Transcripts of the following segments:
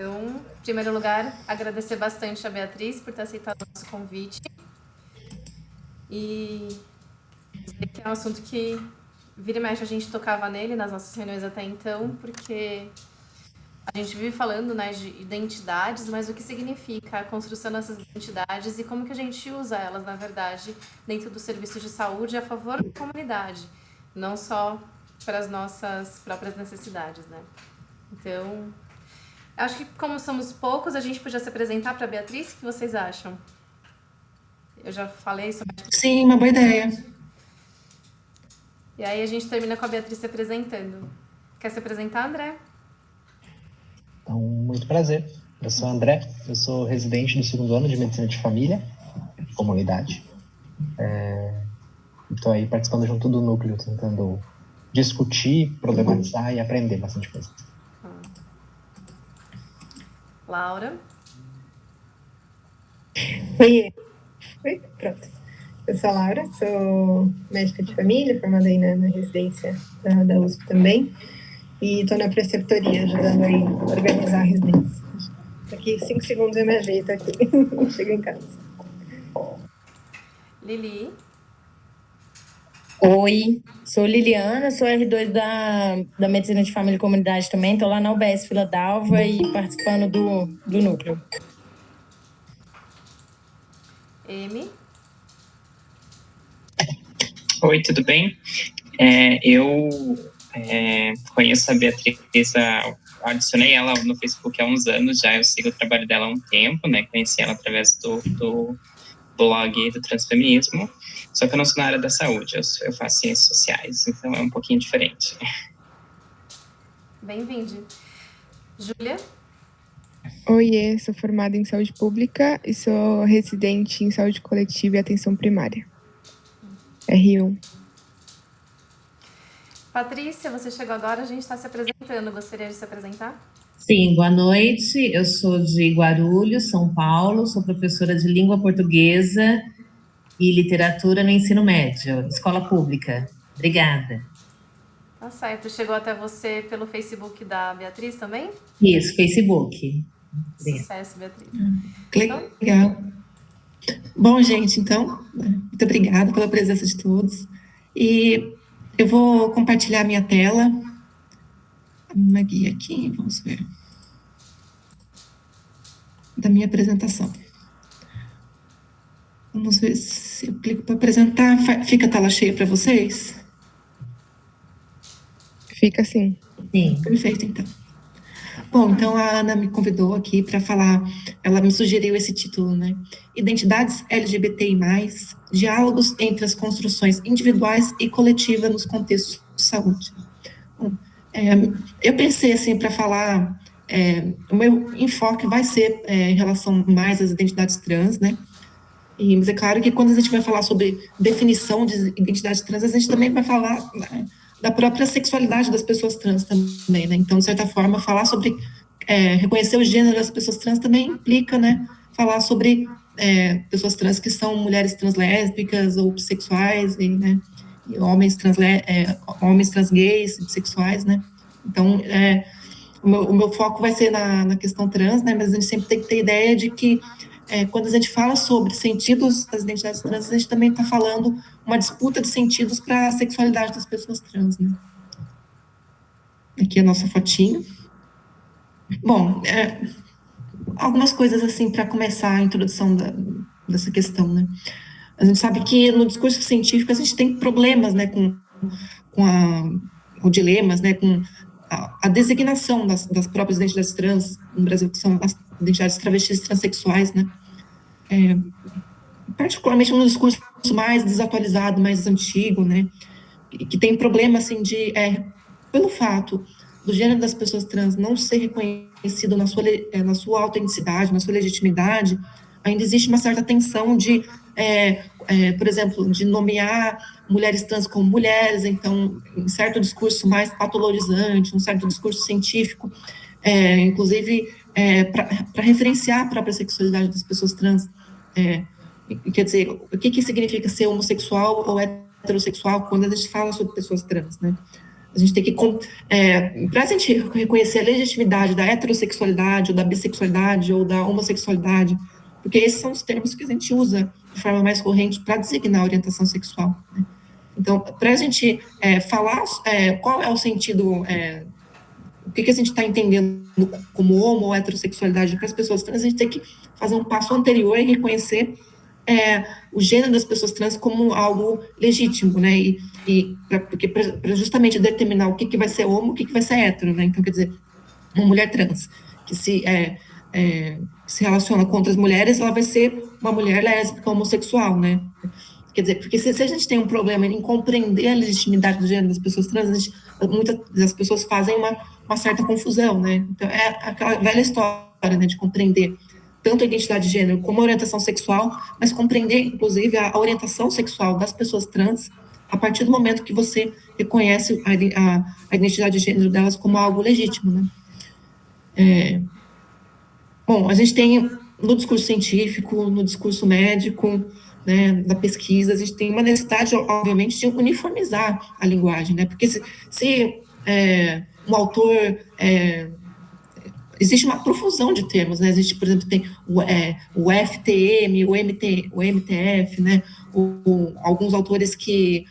Então, em primeiro lugar, agradecer bastante a Beatriz por ter aceitado o nosso convite e dizer que é um assunto que vira e mexe a gente tocava nele nas nossas reuniões até então, porque a gente vive falando, né, de identidades, mas o que significa a construção dessas identidades e como que a gente usa elas, na verdade, dentro do serviço de saúde a favor da comunidade, não só para as nossas próprias necessidades, né? Então, acho que como somos poucos, a gente podia se apresentar para a Beatriz, o que vocês acham? Eu já falei sobre... Sim, uma boa ideia. E aí a gente termina com a Beatriz se apresentando. Quer se apresentar, André? Então, muito prazer. Eu sou o André, eu sou residente do segundo ano de Medicina de Família, comunidade. Estou aí participando junto do núcleo, tentando discutir, problematizar e aprender bastante coisa. Laura? Oi, pronto. Eu sou a Laura, sou médica de família, formada aí na residência da USP também, e estou na preceptoria, ajudando aí a organizar a residência. Daqui 5 segundos eu me ajeito aqui, chego em casa. Lili? Oi, sou Liliana, sou R2 da Medicina de Família e Comunidade também, estou lá na UBS Vila d'Alva e participando do núcleo. M? Oi, tudo bem? Eu conheço a Beatriz, adicionei ela no Facebook há uns anos já, eu sigo o trabalho dela há um tempo, né? Conheci ela através do blog do transfeminismo, só que eu não sou na área da saúde, eu faço ciências sociais, então é um pouquinho diferente. Bem-vinde. Júlia? Oiê, sou formada em saúde pública e sou residente em saúde coletiva e atenção primária. R1. Patrícia, você chegou agora, a gente está se apresentando. Gostaria de se apresentar? Sim, boa noite. Eu sou de Guarulhos, São Paulo, sou professora de língua portuguesa e literatura no ensino médio, escola pública. Obrigada. Tá certo. Chegou até você pelo Facebook da Beatriz também? Isso, Facebook. Sucesso, Beatriz. Que legal. Bom, gente, então, muito obrigada pela presença de todos. E eu vou compartilhar minha tela. Uma guia aqui, vamos ver. Da minha apresentação. Vamos ver se eu clico para apresentar. Fica a tela cheia para vocês? Fica assim. Sim. Perfeito, então. Bom, então a Ana me convidou aqui para falar, ela me sugeriu esse título, né? Identidades LGBTI+, diálogos entre as construções individuais e coletivas nos contextos de saúde. Bom, eu pensei, assim, para falar, o meu enfoque vai ser em relação mais às identidades trans, né? Mas é claro que quando a gente vai falar sobre definição de identidade trans, a gente também vai falar da própria sexualidade das pessoas trans também, né? Então, de certa forma, falar sobre reconhecer o gênero das pessoas trans também implica, né, falar sobre pessoas trans que são mulheres translésbicas ou bissexuais, né, e homens trans gays, bissexuais, né? Então, o meu foco vai ser na questão trans, né, mas a gente sempre tem que ter ideia de que quando a gente fala sobre sentidos das identidades trans, a gente também está falando uma disputa de sentidos para a sexualidade das pessoas trans, né? Aqui é a nossa fotinho. Bom, algumas coisas assim para começar a introdução dessa questão, né? A gente sabe que no discurso científico a gente tem problemas, né, com dilemas, né, com a designação das próprias identidades trans no Brasil, que são as identidades travestis e transexuais, né? Particularmente no discurso mais desatualizado, mais antigo, né? Que tem problema, assim, pelo fato do gênero das pessoas trans não ser reconhecido na sua autenticidade, na sua legitimidade, ainda existe uma certa tensão de, por exemplo, de nomear mulheres trans como mulheres, então, um certo discurso mais patologizante, um certo discurso científico, inclusive para referenciar a própria sexualidade das pessoas trans. Quer dizer, o que significa ser homossexual ou heterossexual quando a gente fala sobre pessoas trans, né? A gente tem que, para a gente reconhecer a legitimidade da heterossexualidade, ou da bissexualidade, ou da homossexualidade, porque esses são os termos que a gente usa de forma mais corrente para designar a orientação sexual, né? Então, para a gente falar qual é o sentido, o que a gente está entendendo como homo ou heterossexualidade para as pessoas trans, a gente tem que fazer um passo anterior e reconhecer o gênero das pessoas trans como algo legítimo, né? Porque para justamente determinar o que vai ser homo, o que vai ser hétero, né? Então, quer dizer, uma mulher trans que se relaciona com outras mulheres, ela vai ser uma mulher lésbica, homossexual, né? Quer dizer, porque se a gente tem um problema em compreender a legitimidade do gênero das pessoas trans, muitas das pessoas fazem uma certa confusão, né? Então, é aquela velha história, né, de compreender tanto a identidade de gênero como a orientação sexual, mas compreender, inclusive, a orientação sexual das pessoas trans a partir do momento que você reconhece a identidade de gênero delas como algo legítimo, né? Bom, a gente tem no discurso científico, no discurso médico, né, da pesquisa, a gente tem uma necessidade, obviamente, de uniformizar a linguagem, né? Porque se um autor... existe uma profusão de termos, né? Existe, por exemplo, tem o FTM, o MTF, né? Alguns autores que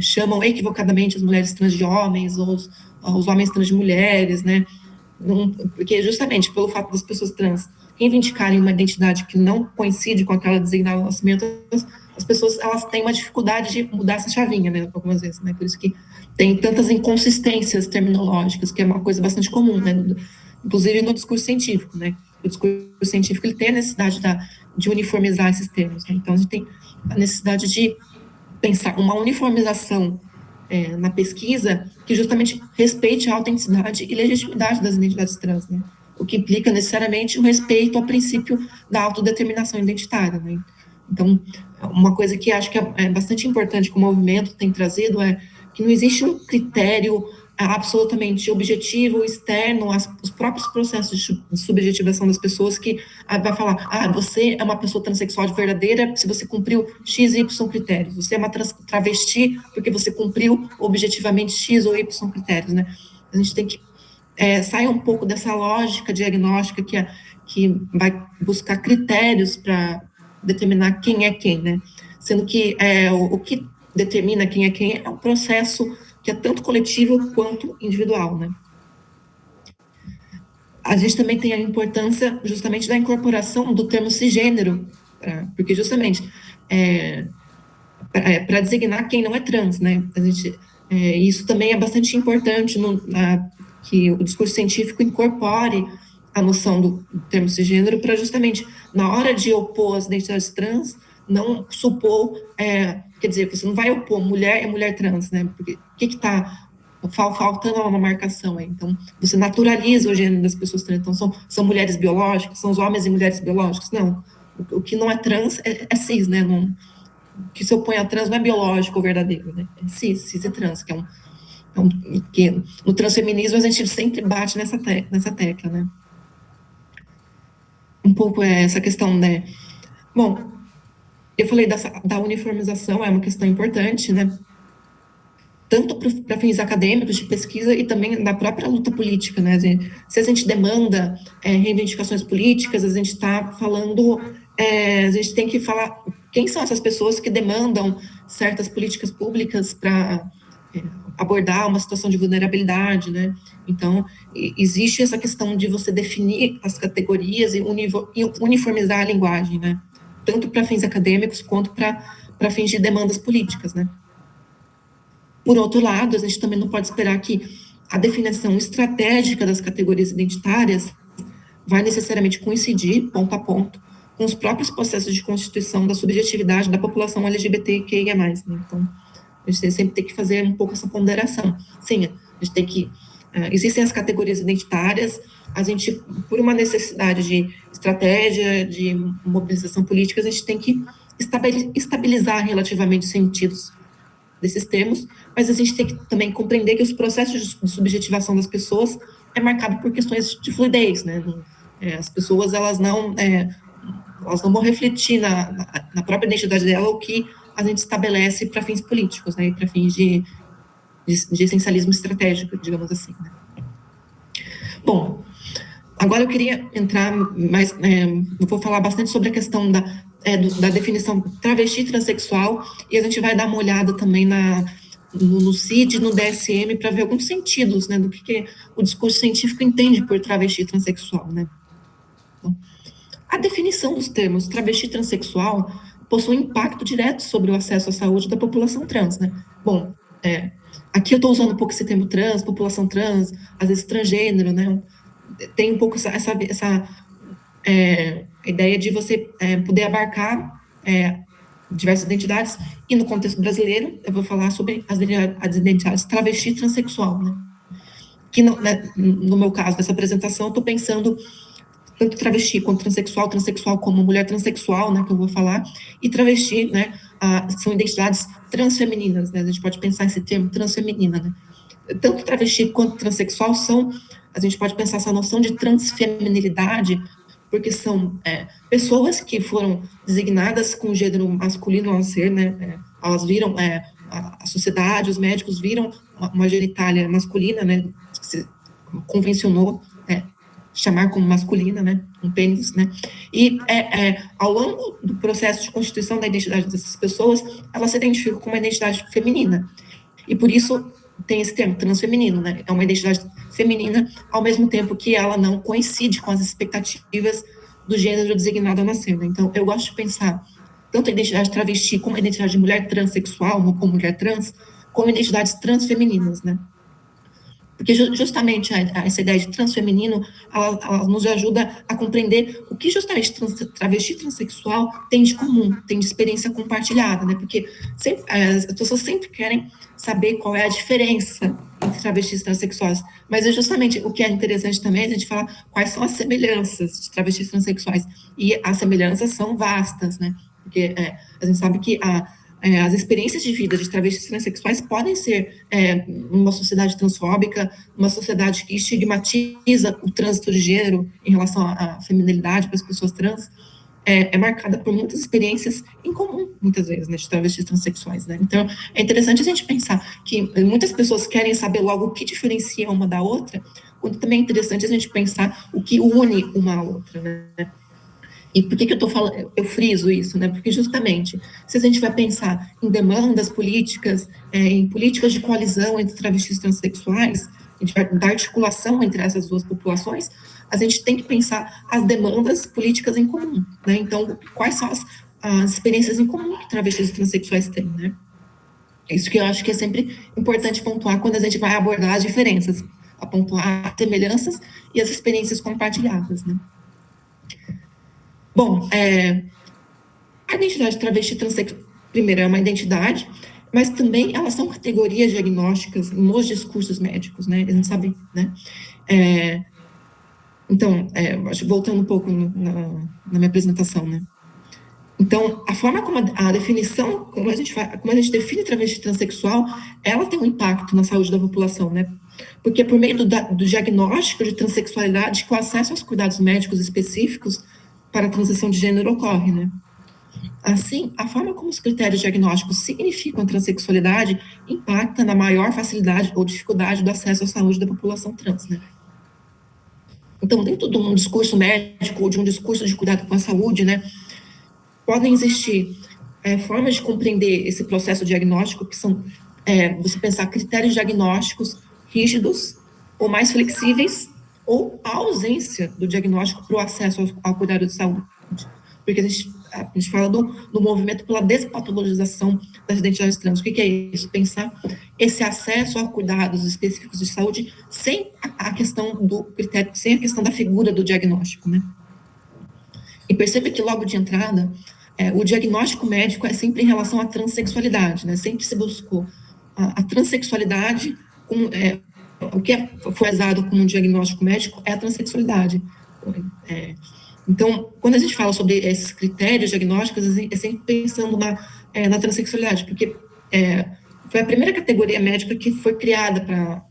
chamam equivocadamente as mulheres trans de homens, ou os homens trans de mulheres, né? Porque justamente pelo fato das pessoas trans reivindicarem uma identidade que não coincide com aquela designada no nascimento, as pessoas, elas têm uma dificuldade de mudar essa chavinha, né? Algumas vezes, né? Por isso que tem tantas inconsistências terminológicas, que é uma coisa bastante comum, né? Inclusive no discurso científico, né? O discurso científico, ele tem a necessidade de uniformizar esses termos, né? Então, a gente tem a necessidade de pensar uma uniformização na pesquisa que justamente respeite a autenticidade e legitimidade das identidades trans, né? O que implica necessariamente o respeito ao princípio da autodeterminação identitária, né? Então, uma coisa que acho que é bastante importante que o movimento tem trazido é que não existe um critério absolutamente objetivo, externo, os próprios processos de subjetivação das pessoas que vai falar, você é uma pessoa transexual de verdadeira se você cumpriu X e Y critérios, você é uma travesti porque você cumpriu objetivamente X ou Y critérios, né? A gente tem que sair um pouco dessa lógica diagnóstica que vai buscar critérios para determinar quem é quem, né? Sendo que o que determina quem é um processo que é tanto coletivo quanto individual, né? A gente também tem a importância justamente da incorporação do termo cisgênero, porque justamente para designar quem não é trans, né? Isso também é bastante importante que o discurso científico incorpore a noção do termo cisgênero para justamente, na hora de opor as identidades trans, não supor, quer dizer, você não vai opor mulher e mulher trans, né? Porque o que está faltando uma marcação aí? Então, você naturaliza o gênero das pessoas trans. Então, são mulheres biológicas, são os homens e mulheres biológicos? Não. O que não é trans é cis, né? Não, o que se opõe a trans não é biológico ou verdadeiro, né? É cis e trans, que que no transfeminismo a gente sempre bate nessa tecla, né? Um pouco essa questão, né? Bom, eu falei da uniformização, é uma questão importante, né? Tanto para fins acadêmicos, de pesquisa, e também da própria luta política, né? Se a gente demanda reivindicações políticas, a gente está falando, a gente tem que falar quem são essas pessoas que demandam certas políticas públicas para abordar uma situação de vulnerabilidade, né? Então, existe essa questão de você definir as categorias e uniformizar a linguagem, né? Tanto para fins acadêmicos quanto para fins de demandas políticas, né? Por outro lado, a gente também não pode esperar que a definição estratégica das categorias identitárias vai necessariamente coincidir, ponto a ponto, com os próprios processos de constituição da subjetividade da população LGBTQIA+, né? Então, a gente sempre tem que fazer um pouco essa ponderação. Sim, a gente tem que... existem as categorias identitárias, a gente, por uma necessidade de estratégia, de mobilização política, a gente tem que estabilizar relativamente os sentidos desses termos, mas a gente tem que também compreender que os processos de subjetivação das pessoas é marcado por questões de fluidez, né? As pessoas, elas não vão refletir na própria identidade dela o que a gente estabelece para fins políticos, né? Para fins de de essencialismo estratégico, digamos assim, né? Bom, agora eu queria entrar mais, eu vou falar bastante sobre a questão da definição travesti transexual, e a gente vai dar uma olhada também no CID, no DSM, para ver alguns sentidos, né, do que o discurso científico entende por travesti transexual, né. Bom, a definição dos termos travesti transexual possui impacto direto sobre o acesso à saúde da população trans, né. Bom, aqui eu estou usando um pouco esse termo trans, população trans, às vezes transgênero, né, tem um pouco essa ideia de você poder abarcar diversas identidades, e no contexto brasileiro, eu vou falar sobre as identidades travesti transexual, né? Que no meu caso, dessa apresentação, eu estou pensando tanto travesti quanto transexual como mulher transexual, né, que eu vou falar, e travesti, né, são identidades transfemininas, né, a gente pode pensar esse termo transfeminina, né. Tanto travesti quanto transexual a gente pode pensar essa noção de transfeminilidade, porque são pessoas que foram designadas com gênero masculino ao nascer, né, elas viram, a sociedade, os médicos viram uma genitália masculina, né, que se convencionou chamar como masculina, né, um pênis, né, e ao longo do processo de constituição da identidade dessas pessoas, elas se identificam com uma identidade feminina, e por isso tem esse termo, transfeminino, né, é uma identidade feminina, ao mesmo tempo que ela não coincide com as expectativas do gênero designado ao nascer, né. Então, eu gosto de pensar tanto a identidade travesti como a identidade de mulher transexual, ou mulher trans, como identidades transfemininas, né. Porque justamente essa ideia de transfeminino, ela nos ajuda a compreender o que justamente travesti transexual tem de comum, tem de experiência compartilhada, né? Porque as pessoas sempre querem saber qual é a diferença entre travestis transexuais, mas é justamente o que é interessante também a gente falar quais são as semelhanças de travestis transexuais, e as semelhanças são vastas, né? Porque a gente sabe que as experiências de vida de travestis transexuais podem ser uma sociedade transfóbica, uma sociedade que estigmatiza o trânsito de gênero em relação à feminilidade para as pessoas trans, marcada por muitas experiências em comum, muitas vezes, né, de travestis transexuais, né? Então, é interessante a gente pensar que muitas pessoas querem saber logo o que diferencia uma da outra, quando também é interessante a gente pensar o que une uma à outra, né? E por que eu estou falando, eu friso isso, né? Porque justamente, se a gente vai pensar em demandas políticas, em políticas de coalizão entre travestis transexuais, da articulação entre essas duas populações, a gente tem que pensar as demandas políticas em comum, né? Então, quais são as experiências em comum que travestis transexuais têm, né? Isso que eu acho que é sempre importante pontuar quando a gente vai abordar as diferenças, a pontuar as semelhanças e as experiências compartilhadas, né? Bom, a identidade travesti transexual, primeiro, é uma identidade, mas também elas são categorias diagnósticas nos discursos médicos, né? A gente sabe, né? Então, voltando um pouco na minha apresentação, né? Então, a forma como a definição, como a gente define travesti transexual, ela tem um impacto na saúde da população, né? Porque é por meio do diagnóstico de transexualidade que o acesso aos cuidados médicos específicos para a transição de gênero ocorre, né? Assim, a forma como os critérios diagnósticos significam a transexualidade impacta na maior facilidade ou dificuldade do acesso à saúde da população trans, né? Então, dentro de um discurso médico ou de um discurso de cuidado com a saúde, né, podem existir formas de compreender esse processo diagnóstico que são, você pensar critérios diagnósticos rígidos ou mais flexíveis, ou a ausência do diagnóstico para o acesso ao cuidado de saúde. Porque a gente fala do movimento pela despatologização das identidades trans. O que é isso? Pensar esse acesso a cuidados específicos de saúde sem a questão do critério, sem a questão da figura do diagnóstico, né? E perceba que logo de entrada, o diagnóstico médico é sempre em relação à transexualidade, né? Sempre se buscou a transexualidade como... o que foi usado como um diagnóstico médico é a transexualidade. Então, quando a gente fala sobre esses critérios diagnósticos, é sempre pensando na transexualidade, porque foi a primeira categoria médica que foi criada para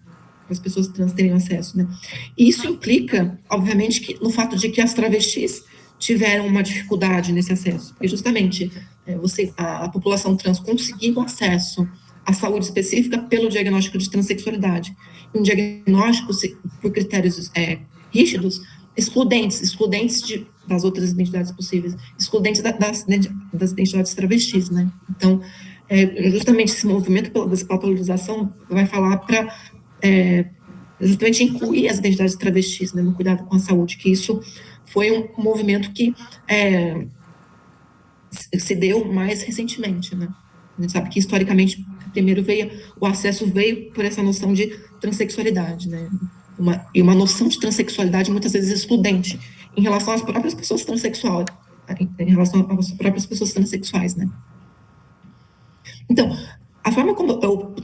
as pessoas trans terem acesso, né? E isso implica, obviamente, no fato de que as travestis tiveram uma dificuldade nesse acesso, porque justamente a população trans conseguiu acesso a saúde específica pelo diagnóstico de transexualidade. Um diagnóstico por critérios rígidos, excludentes das outras identidades possíveis, excludentes das identidades travestis, né? Então, justamente esse movimento pela despatologização vai falar para justamente incluir as identidades travestis, né, no cuidado com a saúde, que isso foi um movimento que se deu mais recentemente, né? A gente sabe que, historicamente, primeiro o acesso veio por essa noção de transexualidade, né? Uma noção de transexualidade muitas vezes excludente em relação às próprias pessoas transexuais, em relação às próprias pessoas transexuais, né? Então, a forma como eu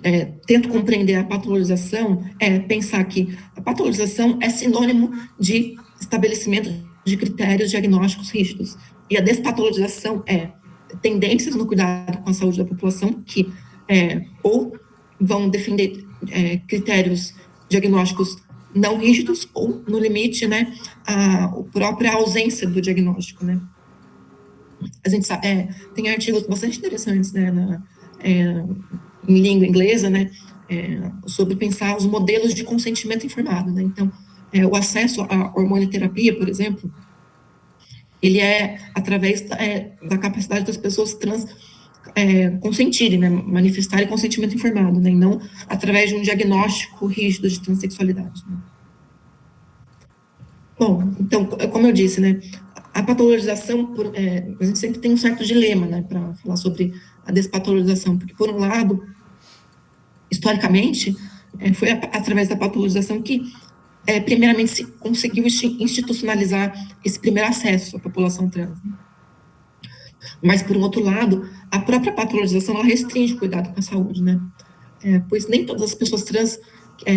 tento compreender a patologização é pensar que a patologização é sinônimo de estabelecimento de critérios diagnósticos rígidos, e a despatologização é tendências no cuidado com a saúde da população que ou vão defender critérios diagnósticos não rígidos ou, no limite, né, a própria ausência do diagnóstico, né. A gente sabe, tem artigos bastante interessantes, né, em língua inglesa, né, sobre pensar os modelos de consentimento informado, né. Então, o acesso à hormonioterapia, por exemplo, ele é através da capacidade das pessoas trans consentirem, né, manifestarem consentimento informado, né, e não através de um diagnóstico rígido de transexualidade, né. Bom, então, como eu disse, né, a patologização, a gente sempre tem um certo dilema, né, para falar sobre a despatologização, porque, por um lado, historicamente, foi através da patologização que, primeiramente, se conseguiu institucionalizar esse primeiro acesso à população trans. Mas, por um outro lado, a própria patologização, ela restringe o cuidado com a saúde, né? Pois nem todas as pessoas trans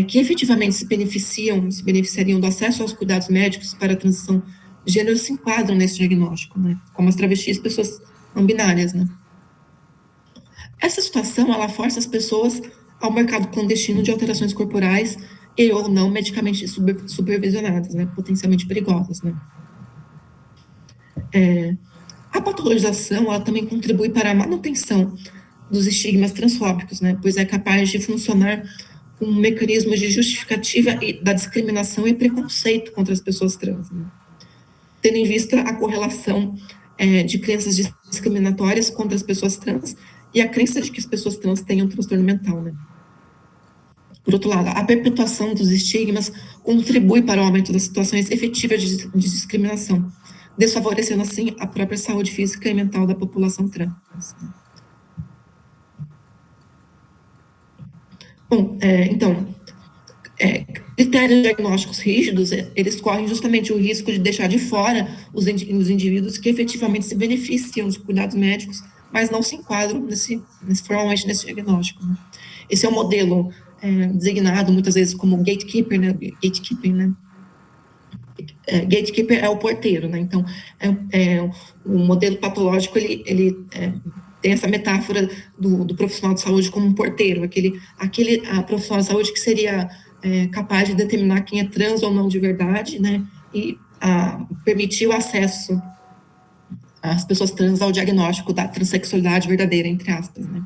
que efetivamente se beneficiariam do acesso aos cuidados médicos para a transição de gênero se enquadram nesse diagnóstico, né? Como as travestis, pessoas não binárias, né? Essa situação, ela força as pessoas ao mercado clandestino de alterações corporais e ou não medicamente supervisionadas, né, potencialmente perigosas, né. A patologização, ela também contribui para a manutenção dos estigmas transfóbicos, né, pois é capaz de funcionar como um mecanismo de justificativa da discriminação e preconceito contra as pessoas trans, né, tendo em vista a correlação de crenças discriminatórias contra as pessoas trans e a crença de que as pessoas trans tenham transtorno mental, né. Por outro lado, a perpetuação dos estigmas contribui para o aumento das situações efetivas de discriminação, desfavorecendo, assim, a própria saúde física e mental da população trans. Bom, então, critérios diagnósticos rígidos, eles correm justamente o risco de deixar de fora os indivíduos que efetivamente se beneficiam dos cuidados médicos, mas não se enquadram formalmente nesse diagnóstico, né? Esse é um modelo designado muitas vezes como gatekeeper, né? Gatekeeper é o porteiro, né? Então, o modelo patológico, ele tem essa metáfora do profissional de saúde como um porteiro, aquele profissional de saúde que seria capaz de determinar quem é trans ou não de verdade, né? E permitir o acesso às pessoas trans ao diagnóstico da transexualidade verdadeira, entre aspas, né?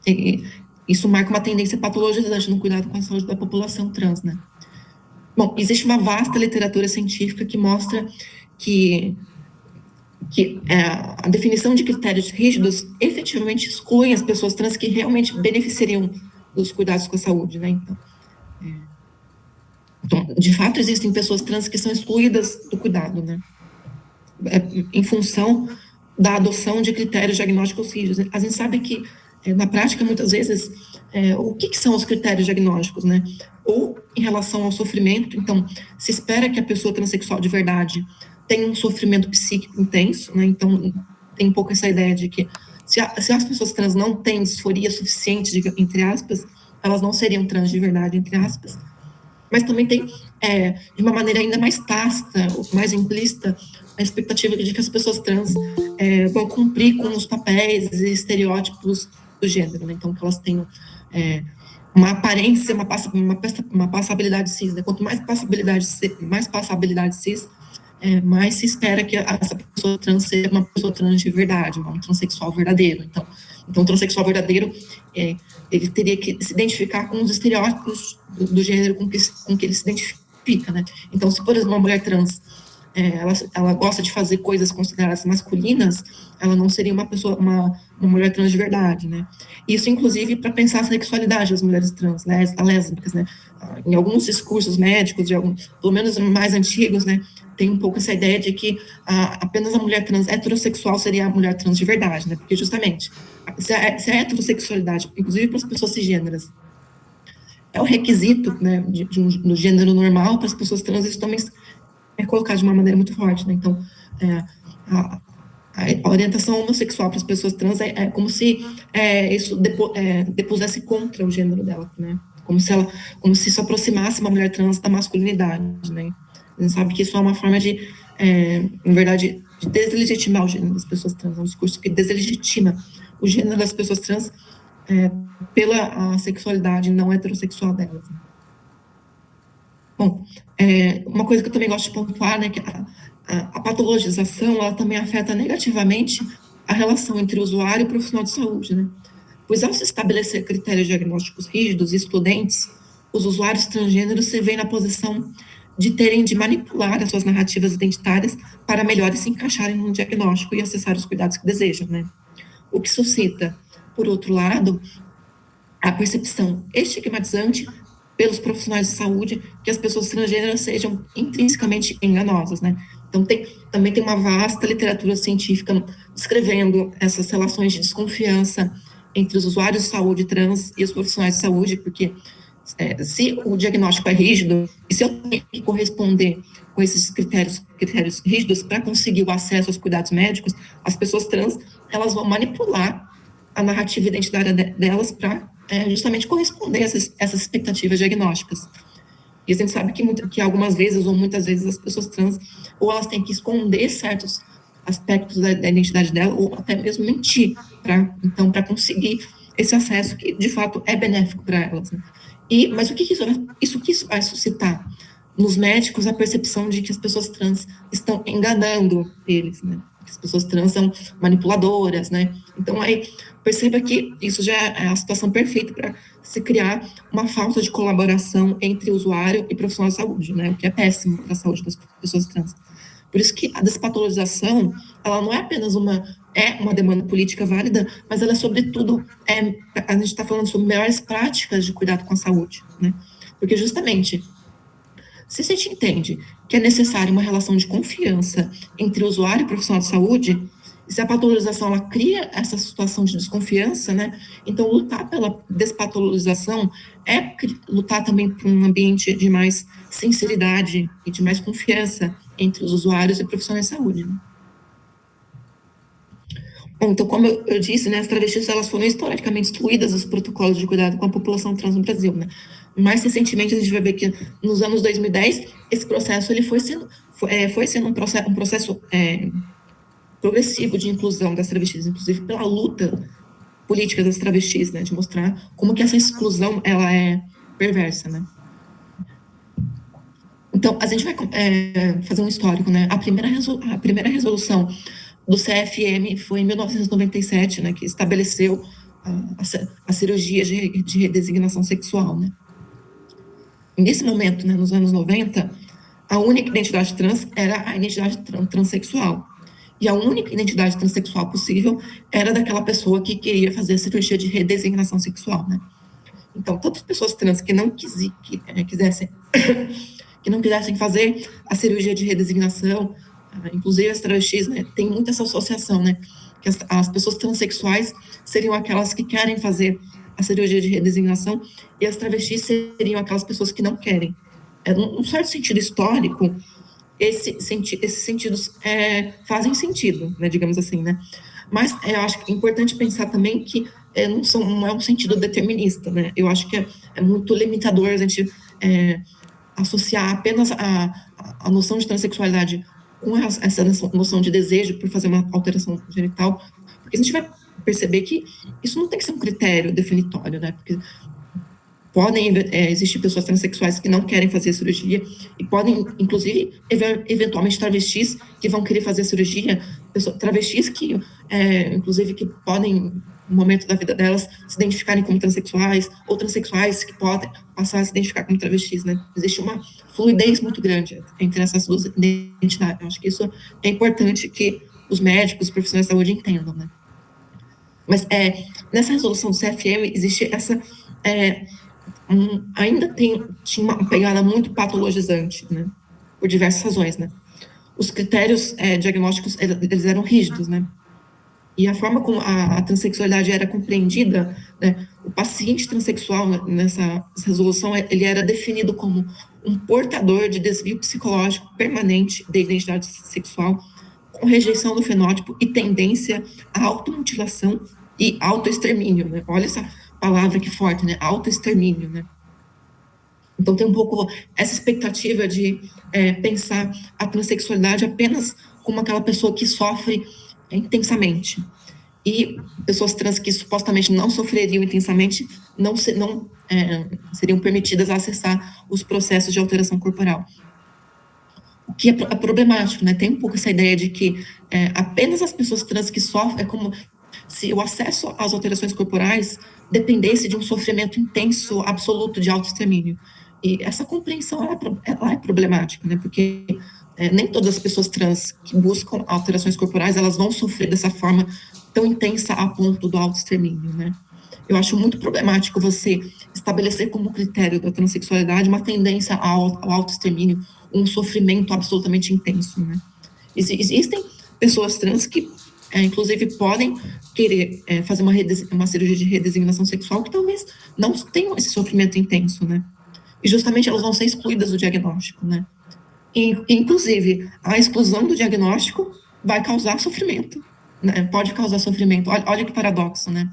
E isso marca uma tendência patologizante no cuidado com a saúde da população trans, né? Bom, existe uma vasta literatura científica que mostra que a definição de critérios rígidos efetivamente excluem as pessoas trans que realmente beneficiariam dos cuidados com a saúde, né? Então, de fato, existem pessoas trans que são excluídas do cuidado, né? Em função da adoção de critérios diagnósticos rígidos. A gente sabe que, na prática, muitas vezes, o que são os critérios diagnósticos, né? Ou em relação ao sofrimento, então, se espera que a pessoa transexual de verdade tenha um sofrimento psíquico intenso, né? Então, tem um pouco essa ideia de que se as pessoas trans não têm disforia suficiente, entre aspas, elas não seriam trans de verdade, entre aspas. Mas também tem, de uma maneira ainda mais tácita, mais implícita, a expectativa de que as pessoas trans vão cumprir com os papéis e estereótipos do gênero, né? Então, que elas tenham uma aparência, uma passabilidade cis, né? Quanto mais passabilidade cis, mais se espera que essa pessoa trans seja uma pessoa trans de verdade, um transexual verdadeiro. Então, Então, o transexual verdadeiro, ele teria que se identificar com os estereótipos do gênero com que ele se identifica, né? Então, se, por exemplo, uma mulher trans, ela gosta de fazer coisas consideradas masculinas, ela não seria uma mulher trans de verdade, né? Isso, inclusive, para pensar a sexualidade das mulheres trans, lésbicas, né? Em alguns discursos médicos, pelo menos mais antigos, né? Tem um pouco essa ideia de que apenas a mulher trans heterossexual seria a mulher trans de verdade, né? Porque, justamente, se a heterossexualidade, inclusive para as pessoas cisgêneras, é o requisito, né, do gênero normal para as pessoas trans, isso também é colocado de uma maneira muito forte, né? Então, a orientação homossexual para as pessoas trans é como se isso depusesse contra o gênero dela, né? Como se isso aproximasse uma mulher trans da masculinidade, né? A gente sabe que isso é uma forma de, em verdade, de deslegitimar o gênero das pessoas trans, é um discurso que deslegitima o gênero das pessoas trans pela a sexualidade não heterossexual delas. Bom, uma coisa que eu também gosto de pontuar, né, que a patologização, ela também afeta negativamente a relação entre o usuário e o profissional de saúde, né? Pois ao se estabelecer critérios diagnósticos rígidos e excludentes, os usuários transgêneros se veem na posição de terem de manipular as suas narrativas identitárias para melhor se encaixarem no diagnóstico e acessar os cuidados que desejam, né? O que suscita, por outro lado, a percepção estigmatizante pelos profissionais de saúde que as pessoas transgêneras sejam intrinsecamente enganosas, né? Então, também tem uma vasta literatura científica descrevendo essas relações de desconfiança entre os usuários de saúde trans e os profissionais de saúde, porque se o diagnóstico é rígido, e se eu tenho que corresponder com esses critérios rígidos para conseguir o acesso aos cuidados médicos, as pessoas trans, elas vão manipular a narrativa identitária delas para justamente corresponder a essas expectativas diagnósticas. E a gente sabe que algumas vezes, ou muitas vezes, as pessoas trans, ou elas têm que esconder certos aspectos da identidade dela, ou até mesmo mentir, para conseguir esse acesso que, de fato, é benéfico para elas, né? Mas o que isso vai suscitar? Nos médicos, a percepção de que as pessoas trans estão enganando eles, né? Que as pessoas trans são manipuladoras, né? Então, aí, perceba que isso já é a situação perfeita para se criar uma falta de colaboração entre usuário e profissional de saúde, né? O que é péssimo para a saúde das pessoas trans. Por isso que a despatologização, ela não é apenas uma demanda política válida, mas ela é, sobretudo, a gente está falando sobre melhores práticas de cuidado com a saúde, né? Porque, justamente, se a gente entende que é necessária uma relação de confiança entre o usuário e o profissional de saúde, e se a patologização ela cria essa situação de desconfiança, né? Então, lutar pela despatologização é lutar também por um ambiente de mais sinceridade e de mais confiança entre os usuários e profissionais de saúde, né? Bom, então, como eu disse, né, as travestis elas foram historicamente excluídas dos protocolos de cuidado com a população trans no Brasil, né? Mais recentemente, a gente vai ver que nos anos 2010, esse processo ele foi sendo um processo progressivo de inclusão das travestis, inclusive pela luta política das travestis, né, de mostrar como que essa exclusão ela é perversa, né? Então, a gente vai fazer um histórico, né? A primeira resolução do CFM foi em 1997, né, que estabeleceu a cirurgia de redesignação sexual, né? Nesse momento, né, nos anos 90, a única identidade trans era a identidade transexual. E a única identidade transexual possível era daquela pessoa que queria fazer a cirurgia de redesignação sexual, né? Então, todas as pessoas trans que não quisessem fazer a cirurgia de redesignação, inclusive as travestis, né, tem muita essa associação, né, que as pessoas transexuais seriam aquelas que querem fazer a cirurgia de redesignação e as travestis seriam aquelas pessoas que não querem. Num certo sentido histórico, esses sentidos fazem sentido, né, digamos assim, né? Mas eu acho que é importante pensar também que não é um sentido determinista, né? Eu acho que é muito limitador a gente associar apenas a noção de transexualidade com essa noção de desejo por fazer uma alteração genital, porque a gente vai perceber que isso não tem que ser um critério definitório, né? Porque podem existir pessoas transexuais que não querem fazer a cirurgia e podem, inclusive, eventualmente travestis que vão querer fazer a cirurgia, travestis que, inclusive, que podem momento da vida delas, se identificarem como transexuais, ou transexuais que podem passar a se identificar como travestis, né? Existe uma fluidez muito grande entre essas duas identidades. Eu acho que isso é importante que os médicos, os profissionais de saúde entendam, né? Mas nessa resolução do CFM existe essa... ainda tinha uma pegada muito patologizante, né? Por diversas razões, né? Os critérios diagnósticos, eles eram rígidos, né? E a forma como a transexualidade era compreendida, né, o paciente transexual nessa resolução, ele era definido como um portador de desvio psicológico permanente da identidade sexual, com rejeição do fenótipo e tendência à automutilação e autoextermínio, né? Olha essa palavra que forte, né? Autoextermínio, né? Então tem um pouco essa expectativa de pensar a transexualidade apenas como aquela pessoa que sofre intensamente. E pessoas trans que supostamente não sofreriam intensamente não seriam permitidas a acessar os processos de alteração corporal. O que é problemático, né? Tem um pouco essa ideia de que apenas as pessoas trans que sofrem, é como se o acesso às alterações corporais dependesse de um sofrimento intenso, absoluto, de autoextermínio. E essa compreensão, ela é problemática, né? Porque nem todas as pessoas trans que buscam alterações corporais, elas vão sofrer dessa forma tão intensa a ponto do autoextermínio, né? Eu acho muito problemático você estabelecer como critério da transexualidade uma tendência ao autoextermínio, um sofrimento absolutamente intenso, né? Existem pessoas trans que, inclusive, podem querer fazer uma cirurgia de redesignação sexual que talvez não tenham esse sofrimento intenso, né? E justamente elas vão ser excluídas do diagnóstico, né? Inclusive, a exclusão do diagnóstico vai causar sofrimento, né? Pode causar sofrimento. Olha que paradoxo, né?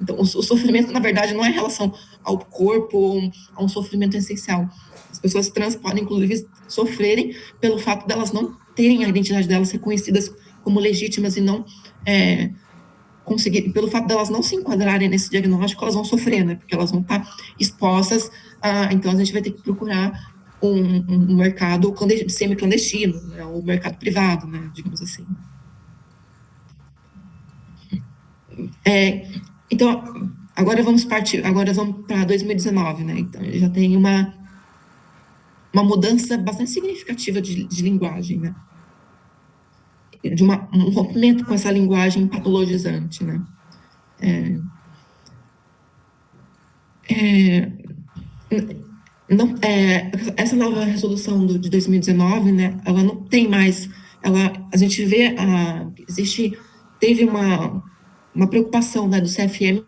Então, o sofrimento, na verdade, não é em relação ao corpo ou a um sofrimento essencial. As pessoas trans podem, inclusive, sofrerem pelo fato delas não terem a identidade delas reconhecidas como legítimas e não conseguirem, pelo fato delas não se enquadrarem nesse diagnóstico, elas vão sofrer, né? Porque elas vão estar expostas então a gente vai ter que procurar um mercado semi-clandestino, né? O mercado privado, né? Digamos assim. Então, agora vamos para 2019, né? Então, já tem uma mudança bastante significativa de linguagem, né? De um rompimento com essa linguagem patologizante, né? Essa nova resolução de 2019, né? Ela não tem mais, a gente vê teve uma preocupação, né, do CFM,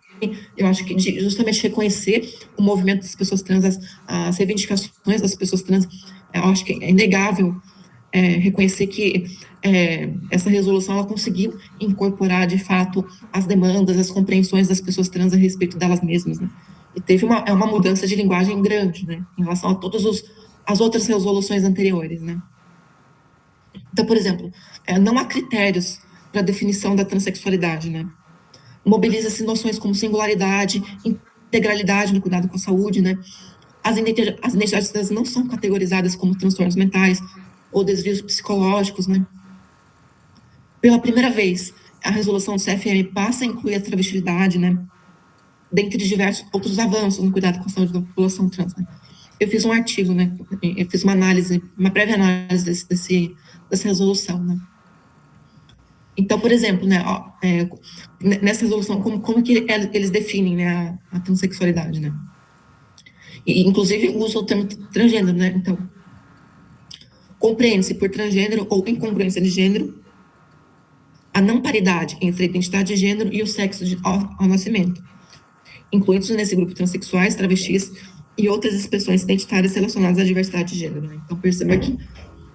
eu acho que de justamente reconhecer o movimento das pessoas trans, as reivindicações das pessoas trans. Eu acho que é inegável reconhecer que essa resolução ela conseguiu incorporar de fato as demandas, as compreensões das pessoas trans a respeito delas mesmas, né? E teve uma mudança de linguagem grande, né, em relação a todas as outras resoluções anteriores, né? Então, por exemplo, não há critérios para a definição da transexualidade, né? Mobiliza-se noções como singularidade, integralidade no cuidado com a saúde, né? As identidades trans não são categorizadas como transtornos mentais ou desvios psicológicos, né? Pela primeira vez, a resolução do CFM passa a incluir a travestilidade, né? Dentre diversos outros avanços no cuidado com a saúde da população trans, né? Eu fiz um artigo, né? Eu fiz uma breve análise dessa resolução, né? Então, por exemplo, né, nessa resolução, como que eles definem, né, a transexualidade, né? E, inclusive, usam o termo transgênero, né? Então, compreende-se por transgênero ou incongruência de gênero a não paridade entre a identidade de gênero e o sexo ao nascimento, incluídos nesse grupo transexuais, travestis e outras expressões identitárias relacionadas à diversidade de gênero, né? Então, perceba que,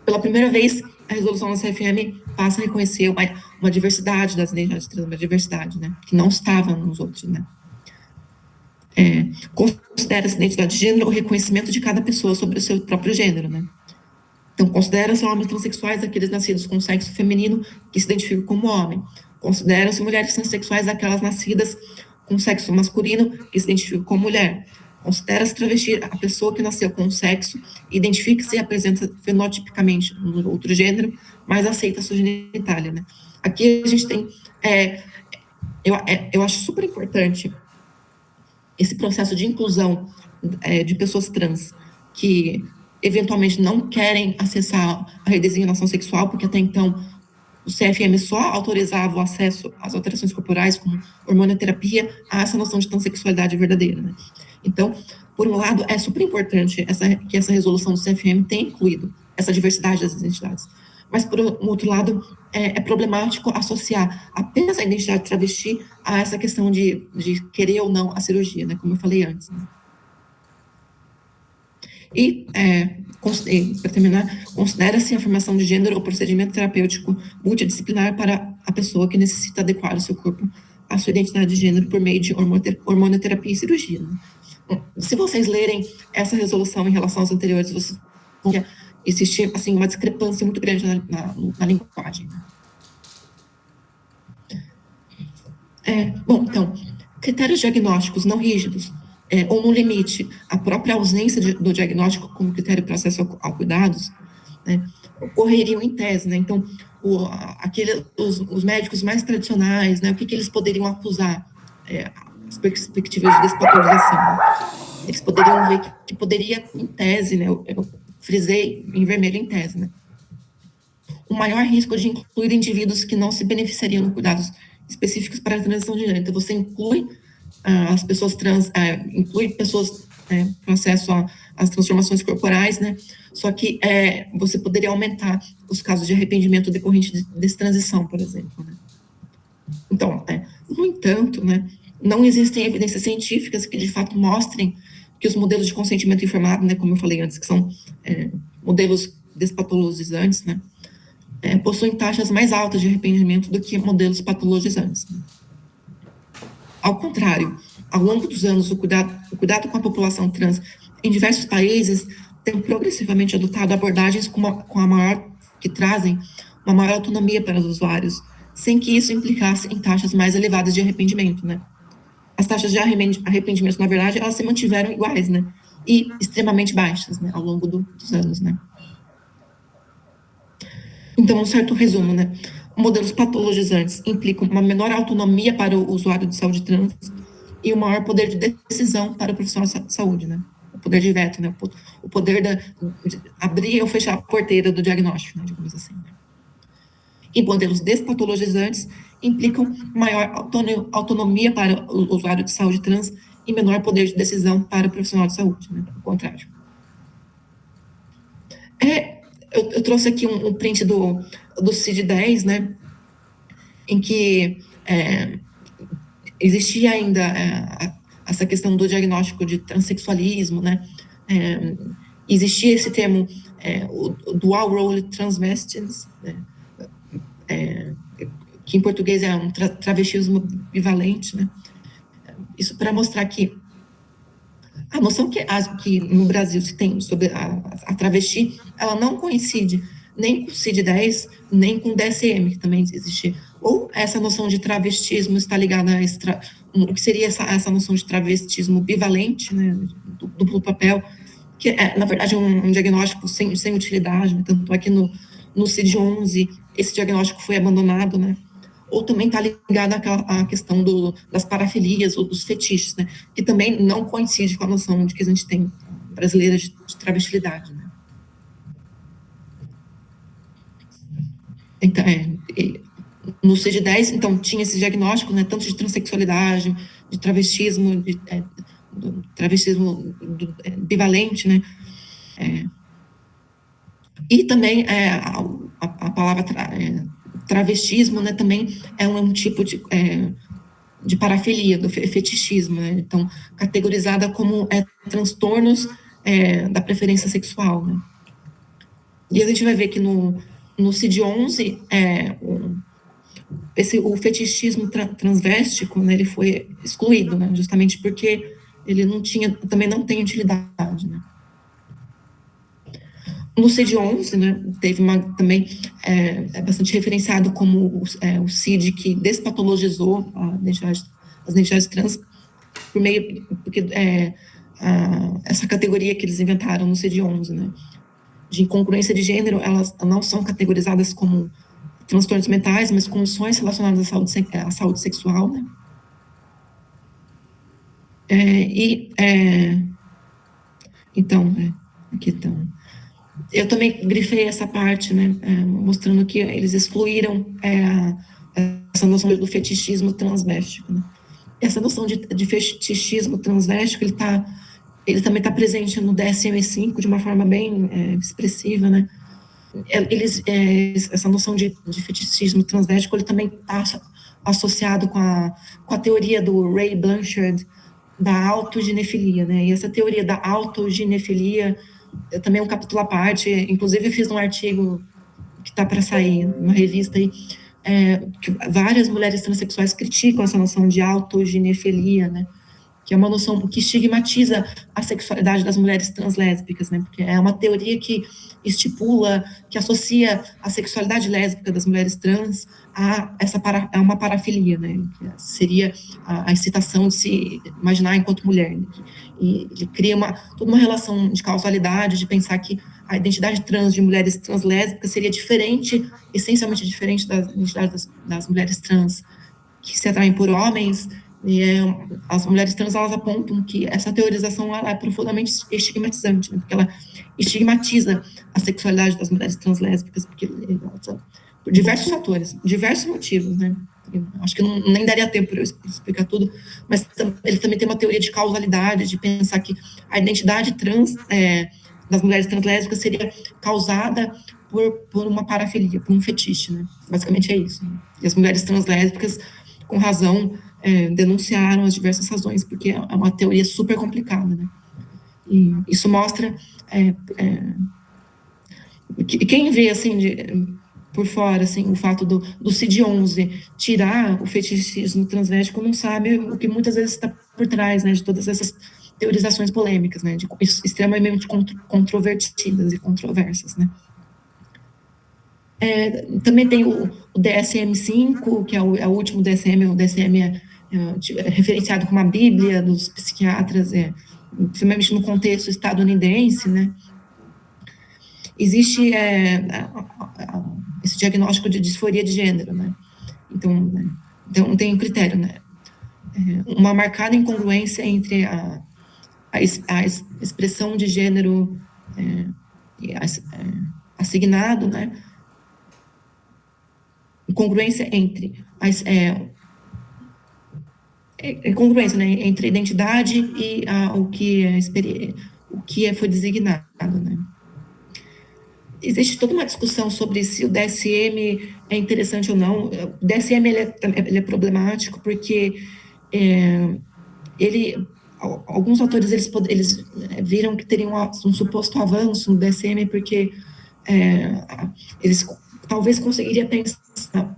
pela primeira vez, a resolução da CFM passa a reconhecer uma diversidade das identidades trans, uma diversidade, né, que não estava nos outros, né. Considera-se identidade de gênero o reconhecimento de cada pessoa sobre o seu próprio gênero, né. Então, consideram-se homens transexuais aqueles nascidos com sexo feminino que se identificam como homem. Consideram-se mulheres transexuais aquelas nascidas com sexo masculino que se identificam como mulher. Considera-se travesti a pessoa que nasceu com sexo, identifica-se e apresenta fenotipicamente no outro gênero, mas aceita a sua genitália, né? Aqui a gente tem eu acho super importante esse processo de inclusão de pessoas trans que eventualmente não querem acessar a redesignação sexual, porque até então o CFM só autorizava o acesso às alterações corporais, como hormonioterapia, a essa noção de transexualidade verdadeira, né? Então, por um lado, é super importante que essa resolução do CFM tenha incluído essa diversidade das identidades. Mas, por um outro lado, é problemático associar apenas a identidade travesti a essa questão de querer ou não a cirurgia, né? Como eu falei antes, né? E, para terminar, considera-se a formação de gênero ou procedimento terapêutico multidisciplinar para a pessoa que necessita adequar o seu corpo à sua identidade de gênero por meio de hormonioterapia e cirurgia, né? Se vocês lerem essa resolução em relação às anteriores, vocês vão ver que existe, assim, uma discrepância muito grande na linguagem. Bom, então, critérios diagnósticos não rígidos, ou no limite, a própria ausência do diagnóstico como critério para acesso ao cuidados, né, ocorreriam em tese, né? Então, os médicos mais tradicionais, né, o que eles poderiam acusar, as perspectivas de despatologização, né? Eles poderiam ver que poderia, em tese, né, eu frisei em vermelho em tese, né, o maior risco de incluir indivíduos que não se beneficiariam de cuidados específicos para a transição de gênero. Então, você inclui as pessoas trans, inclui pessoas com acesso às transformações corporais, né? Só que você poderia aumentar os casos de arrependimento decorrente de destransição, por exemplo, né? Então, no entanto, né, não existem evidências científicas que de fato mostrem que os modelos de consentimento informado, né, como eu falei antes, que são modelos despatologizantes, né, possuem taxas mais altas de arrependimento do que modelos patologizantes, né? Ao contrário, ao longo dos anos, o cuidado com a população trans em diversos países tem progressivamente adotado abordagens que trazem uma maior autonomia para os usuários, sem que isso implicasse em taxas mais elevadas de arrependimento, né? As taxas de arrependimento, na verdade, elas se mantiveram iguais, né? E extremamente baixas, né? Ao longo dos anos, né? Então, um certo resumo, né? Modelos patologizantes implicam uma menor autonomia para o usuário de saúde trans e um maior poder de decisão para o profissional de saúde, né? O poder de veto, né? O poder de abrir ou fechar a porteira do diagnóstico, né? Digamos assim, né? E modelos despatologizantes implicam maior autonomia para o usuário de saúde trans e menor poder de decisão para o profissional de saúde, né? O contrário. Eu trouxe aqui um print do CID-10, né, em que existia ainda essa questão do diagnóstico de transexualismo, né, existia esse termo, o dual role transvestins, né, que em português é um travestismo bivalente, né, isso para mostrar que a noção que no Brasil se tem sobre a travesti, ela não coincide nem com o CID-10, nem com o DSM, que também existe. Ou essa noção de travestismo está ligada o que seria essa noção de travestismo bivalente, né, duplo papel, que na verdade, um diagnóstico sem utilidade, né, tanto é que no CID-11 esse diagnóstico foi abandonado, né, ou também está ligada à questão das parafilias ou dos fetiches, né, que também não coincide com a noção de que a gente tem brasileira de travestilidade, né. Então, no CID-10, então, tinha esse diagnóstico, né, tanto de transexualidade, de travestismo, travestismo bivalente, né, e também a palavra travestismo, né, também é um tipo de parafilia, do fetichismo, né, então, categorizada como transtornos da preferência sexual, né. E a gente vai ver que no CID-11, o fetichismo transvéstico, né, ele foi excluído, né, justamente porque ele também não tem utilidade, né. No CID-11, né, teve também bastante referenciado como o CID que despatologizou as identidades trans porque essa categoria que eles inventaram no CID-11, né, de incongruência de gênero, elas não são categorizadas como transtornos mentais, mas condições relacionadas à saúde sexual, né? Então, aqui estão. Eu também grifei essa parte, né, mostrando que eles excluíram essa noção do fetichismo transvéstico, né? Essa noção de fetichismo transvéstico, ele também está presente no DSM-5 de uma forma bem expressiva, né? Essa noção de fetichismo transvéstico, ele também está associado com a teoria do Ray Blanchard da autoginefilia, né? E essa teoria da autoginefilia também é um capítulo à parte. Inclusive, eu fiz um artigo que está para sair, uma revista aí, que várias mulheres transexuais criticam essa noção de autoginefilia, né? Que é uma noção que estigmatiza a sexualidade das mulheres translésbicas, né? Porque é uma teoria que estipula, que associa a sexualidade lésbica das mulheres trans a uma parafilia, né? Que seria a excitação de se imaginar enquanto mulher, né? E ele cria toda uma relação de causalidade, de pensar que a identidade trans de mulheres translésbicas seria diferente, essencialmente diferente da identidade das mulheres trans que se atraem por homens. E as mulheres trans, elas apontam que essa teorização ela é profundamente estigmatizante, né? Porque ela estigmatiza a sexualidade das mulheres translésbicas, por diversos fatores, diversos motivos, né? Acho que nem daria tempo para eu explicar tudo, mas ele também tem uma teoria de causalidade, de pensar que a identidade trans das mulheres translésbicas seria causada por uma parafilia, por um fetiche, né? Basicamente é isso, né? E as mulheres translésbicas, com razão, denunciaram as diversas razões, porque é uma teoria super complicada, né? E isso mostra quem vê, assim, por fora, assim, o fato do CID-11 tirar o fetichismo transvéstico não sabe o que muitas vezes está por trás, né, de todas essas teorizações polêmicas, né, extremamente controvertidas e controversas, né. Também tem o DSM-5, que é o último DSM, o DSM é referenciado como a Bíblia dos psiquiatras, principalmente no contexto estadunidense, né. Existe esse diagnóstico de disforia de gênero, né. Então tem um critério, né. Uma marcada incongruência entre a expressão de gênero assignado, né, incongruência entre incongruência, né, entre a identidade e o que foi designado, né. Existe toda uma discussão sobre se o DSM é interessante ou não. O DSM ele é problemático porque alguns autores eles viram que teriam um suposto avanço no DSM porque eles talvez conseguiria pensar,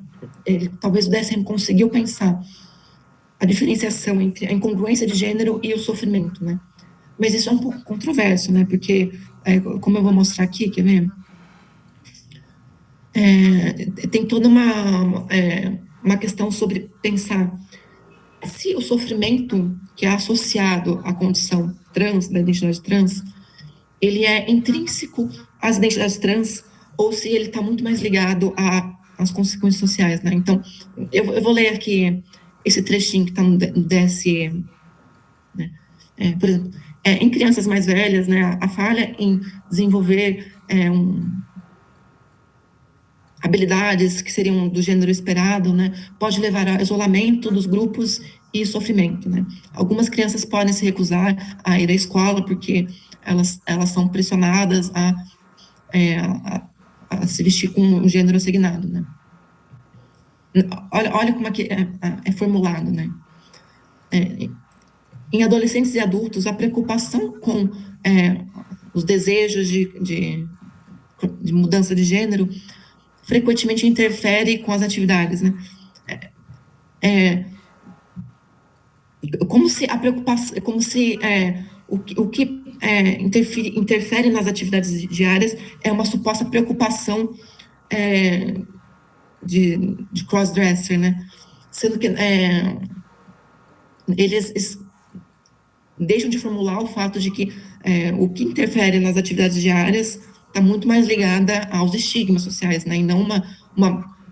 talvez o DSM conseguiu pensar a diferenciação entre a incongruência de gênero e o sofrimento, né? Mas isso é um pouco controverso, né? Porque, como eu vou mostrar aqui, quer ver? Tem toda uma questão sobre pensar se o sofrimento que é associado à condição trans, da identidade trans, ele é intrínseco às identidades trans ou se ele está muito mais ligado às consequências sociais, né? Então, eu vou ler aqui esse trechinho que está no DSM, né? Por exemplo, em crianças mais velhas, né, a falha em desenvolver habilidades que seriam do gênero esperado, né, pode levar a isolamento dos grupos e sofrimento, né. Algumas crianças podem se recusar a ir à escola porque elas são pressionadas a se vestir com um gênero assignado, né. Olha como aqui é formulado, né. Em adolescentes e adultos, a preocupação com os desejos de mudança de gênero frequentemente interfere com as atividades, né? Como se a preocupação, como se o que interfere nas atividades diárias é uma suposta preocupação de crossdresser, né? Sendo que eles deixam de formular o fato de que o que interfere nas atividades diárias está muito mais ligada aos estigmas sociais, né, e não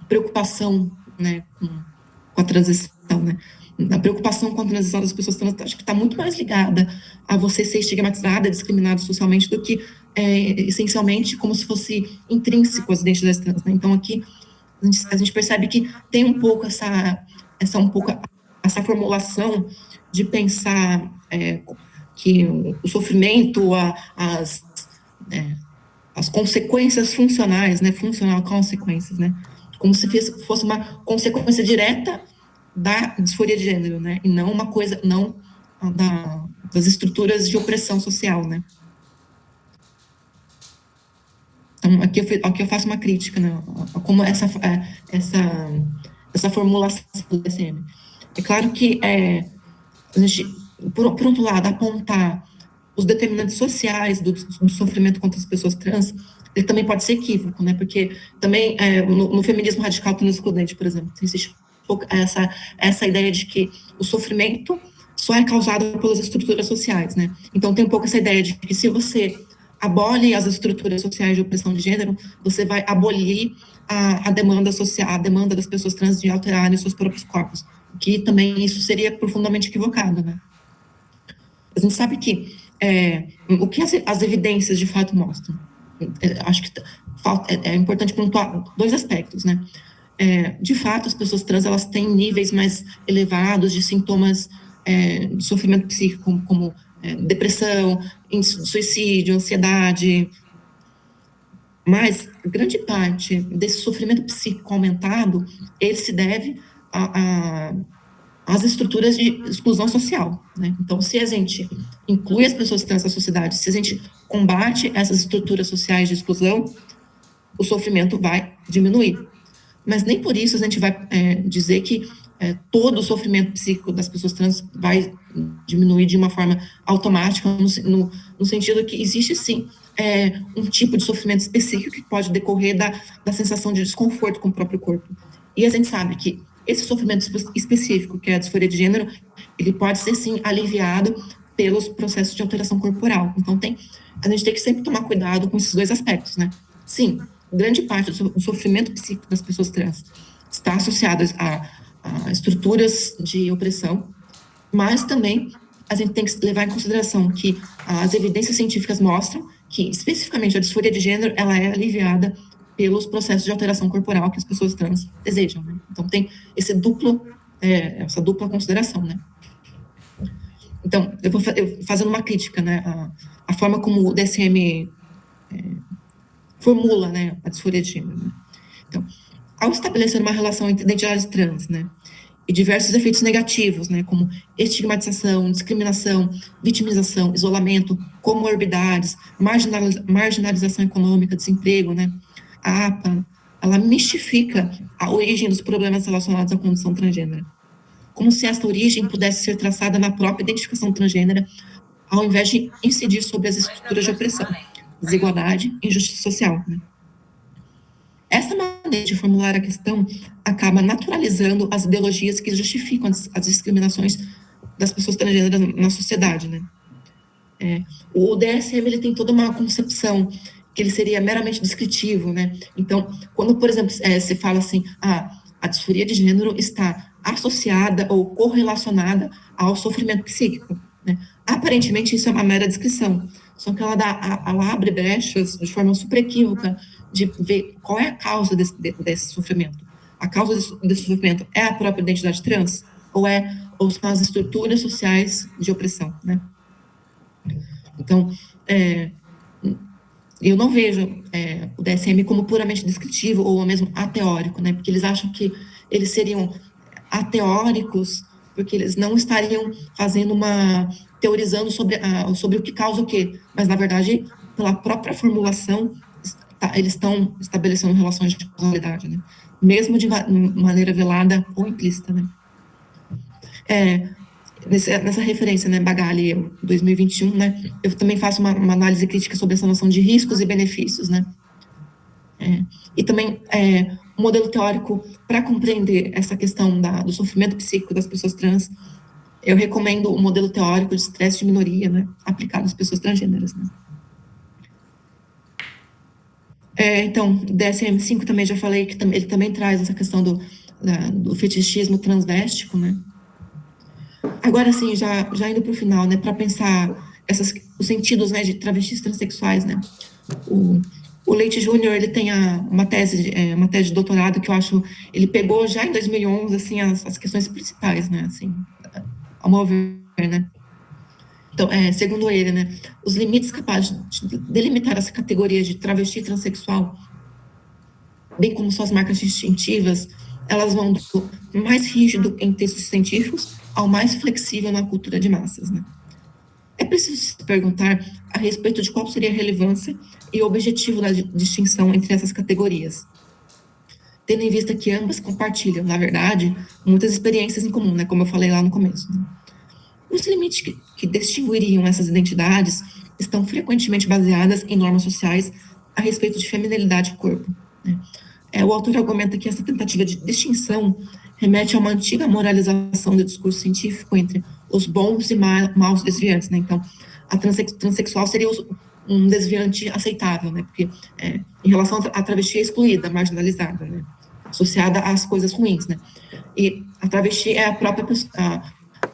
preocupação, né, com a transição, né? A preocupação com a transição das pessoas trans, acho que está muito mais ligada a você ser estigmatizada, discriminada socialmente, do que essencialmente como se fosse intrínseco às identidades trans, né? Então aqui a gente percebe que tem um pouco essa formulação de pensar que o sofrimento, as consequências funcionais, né, funcional consequências, né, como se fosse uma consequência direta da disforia de gênero, né, e não uma coisa, não das estruturas de opressão social, né. Então, aqui eu faço uma crítica, né, a como essa formulação do DSM. É claro que a gente, por outro lado, apontar os determinantes sociais do sofrimento contra as pessoas trans, ele também pode ser equívoco, né? Porque também no feminismo radical transexcludente, por exemplo, existe essa ideia de que o sofrimento só é causado pelas estruturas sociais, né? Então tem um pouco essa ideia de que se você abole as estruturas sociais de opressão de gênero, você vai abolir a demanda social, a demanda das pessoas trans de alterarem seus próprios corpos, que também isso seria profundamente equivocado, né? A gente sabe que o que as evidências de fato mostram, acho que é importante pontuar dois aspectos, né? De fato, as pessoas trans, elas têm níveis mais elevados de sintomas de sofrimento psíquico, como depressão, suicídio, ansiedade, mas grande parte desse sofrimento psíquico aumentado, ele se deve às estruturas de exclusão social, né? Então, se a gente inclui as pessoas trans na sociedade, se a gente combate essas estruturas sociais de exclusão, o sofrimento vai diminuir. Mas nem por isso a gente vai dizer que todo o sofrimento psíquico das pessoas trans vai diminuir de uma forma automática, no sentido que existe, sim, um tipo de sofrimento específico que pode decorrer da sensação de desconforto com o próprio corpo. E a gente sabe que esse sofrimento específico, que é a disforia de gênero, ele pode ser, sim, aliviado pelos processos de alteração corporal. Então, a gente tem que sempre tomar cuidado com esses dois aspectos, né? Sim, grande parte do sofrimento psíquico das pessoas trans está associado a estruturas de opressão, mas também a gente tem que levar em consideração que as evidências científicas mostram que, especificamente, a disforia de gênero, ela é aliviada pelos processos de alteração corporal que as pessoas trans desejam, né? Então, tem essa dupla consideração, né? Então, eu vou fazendo uma crítica, né, a forma como o DSM formula, né, a disforia de gênero, né? Então, ao estabelecer uma relação entre identidades trans, né, e diversos efeitos negativos, né, como estigmatização, discriminação, vitimização, isolamento, comorbidades, marginalização econômica, desemprego, né, a APA, ela mistifica a origem dos problemas relacionados à condição transgênera, como se esta origem pudesse ser traçada na própria identificação transgênera, ao invés de incidir sobre as estruturas de opressão, desigualdade e injustiça social, né? Essa maneira de formular a questão acaba naturalizando as ideologias que justificam as discriminações das pessoas transgêneras na sociedade, né? O DSM, ele tem toda uma concepção que ele seria meramente descritivo, né? Então, quando, por exemplo, se fala assim, a disforia de gênero está associada ou correlacionada ao sofrimento psíquico, né? Aparentemente, isso é uma mera descrição, só que ela abre brechas de forma super equívoca de ver qual é a causa desse sofrimento. A causa desse sofrimento é a própria identidade trans? Ou são as estruturas sociais de opressão, né? Então, eu não vejo o DSM como puramente descritivo ou mesmo ateórico, né? Porque eles acham que eles seriam ateóricos porque eles não estariam teorizando sobre o que causa o quê, mas na verdade, pela própria formulação, eles estão estabelecendo relações de causalidade, né? Mesmo de maneira velada ou implícita, né? Nessa referência, né, Bagali, 2021, né, eu também faço uma análise crítica sobre essa noção de riscos e benefícios, né? E também um modelo teórico para compreender essa questão do sofrimento psíquico das pessoas trans, eu recomendo o modelo teórico de estresse de minoria, né, aplicado às pessoas transgêneras, né? Então, DSM-5 também já falei que ele também traz essa questão do fetichismo transvéstico, né? Agora, assim, já indo para o final, né, para pensar os sentidos, né, de travestis transexuais, né? O Leite Júnior, ele tem uma tese de doutorado que eu acho, ele pegou já em 2011, assim, as questões principais, né, assim, ao meu ver, né? Então, segundo ele, né, os limites capazes de delimitar essa categoria de travesti transexual, bem como suas marcas distintivas, elas vão do mais rígido em textos científicos ao mais flexível na cultura de massas, né? É preciso se perguntar a respeito de qual seria a relevância e o objetivo da distinção entre essas categorias, tendo em vista que ambas compartilham, na verdade, muitas experiências em comum, né, como eu falei lá no começo, né? Os limites que distinguiriam essas identidades estão frequentemente baseadas em normas sociais a respeito de feminilidade e corpo, né? O autor argumenta que essa tentativa de distinção remete a uma antiga moralização do discurso científico entre os bons e maus desviantes, né? Então, a transexual seria um desviante aceitável, né? Porque em relação à travesti é excluída, marginalizada, né? Associada às coisas ruins, né? E a travesti é a própria pessoa,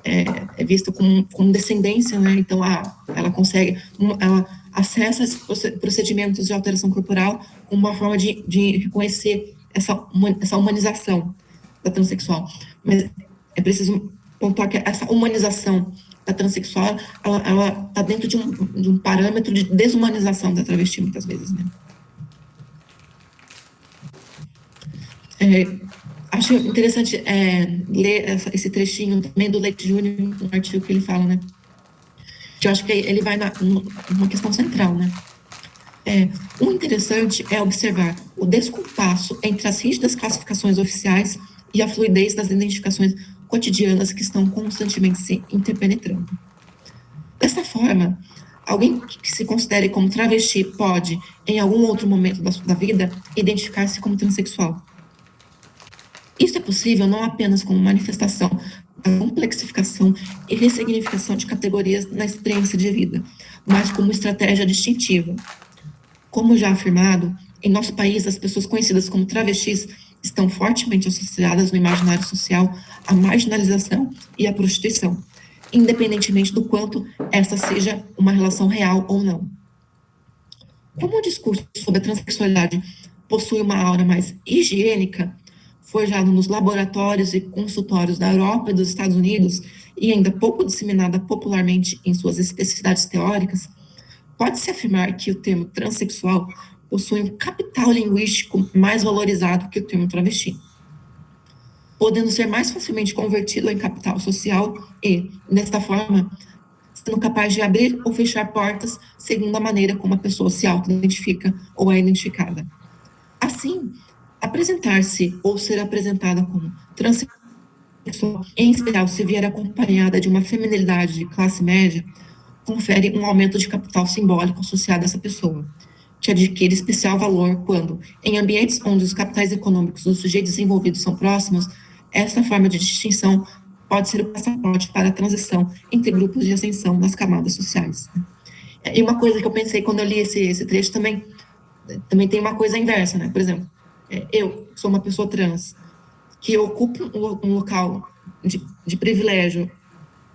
é vista com descendência, né? Então, ela acessa esses procedimentos de alteração corporal como uma forma de reconhecer essa humanização da transexual. Mas é preciso pontuar que essa humanização da transexual, ela está dentro de um parâmetro de desumanização da travesti, muitas vezes, né? Acho interessante ler esse trechinho também do Leite Júnior, um artigo que ele fala, né? Que eu acho que ele vai numa questão central, né? O interessante é observar o descompasso entre as rígidas classificações oficiais e a fluidez das identificações cotidianas que estão constantemente se interpenetrando. Dessa forma, alguém que se considere como travesti pode, em algum outro momento da vida, identificar-se como transexual. Isso é possível não apenas como manifestação da complexificação e ressignificação de categorias na experiência de vida, mas como estratégia distintiva. Como já afirmado, em nosso país, as pessoas conhecidas como travestis estão fortemente associadas no imaginário social à marginalização e à prostituição, independentemente do quanto essa seja uma relação real ou não. Como o discurso sobre a transexualidade possui uma aura mais higiênica, forjado nos laboratórios e consultórios da Europa e dos Estados Unidos, e ainda pouco disseminada popularmente em suas especificidades teóricas, pode-se afirmar que o termo transexual possui um capital linguístico mais valorizado que o termo travesti, podendo ser mais facilmente convertido em capital social e, desta forma, sendo capaz de abrir ou fechar portas segundo a maneira como a pessoa se auto-identifica ou é identificada. Assim, apresentar-se ou ser apresentada como transexual, em especial se vier acompanhada de uma feminilidade de classe média, confere um aumento de capital simbólico associado a essa pessoa, que adquire especial valor quando, em ambientes onde os capitais econômicos dos sujeitos envolvidos são próximos, essa forma de distinção pode ser o passaporte para a transição entre grupos de ascensão nas camadas sociais. E uma coisa que eu pensei quando eu li esse trecho também tem uma coisa inversa, né? Por exemplo, eu sou uma pessoa trans que ocupo um local de privilégio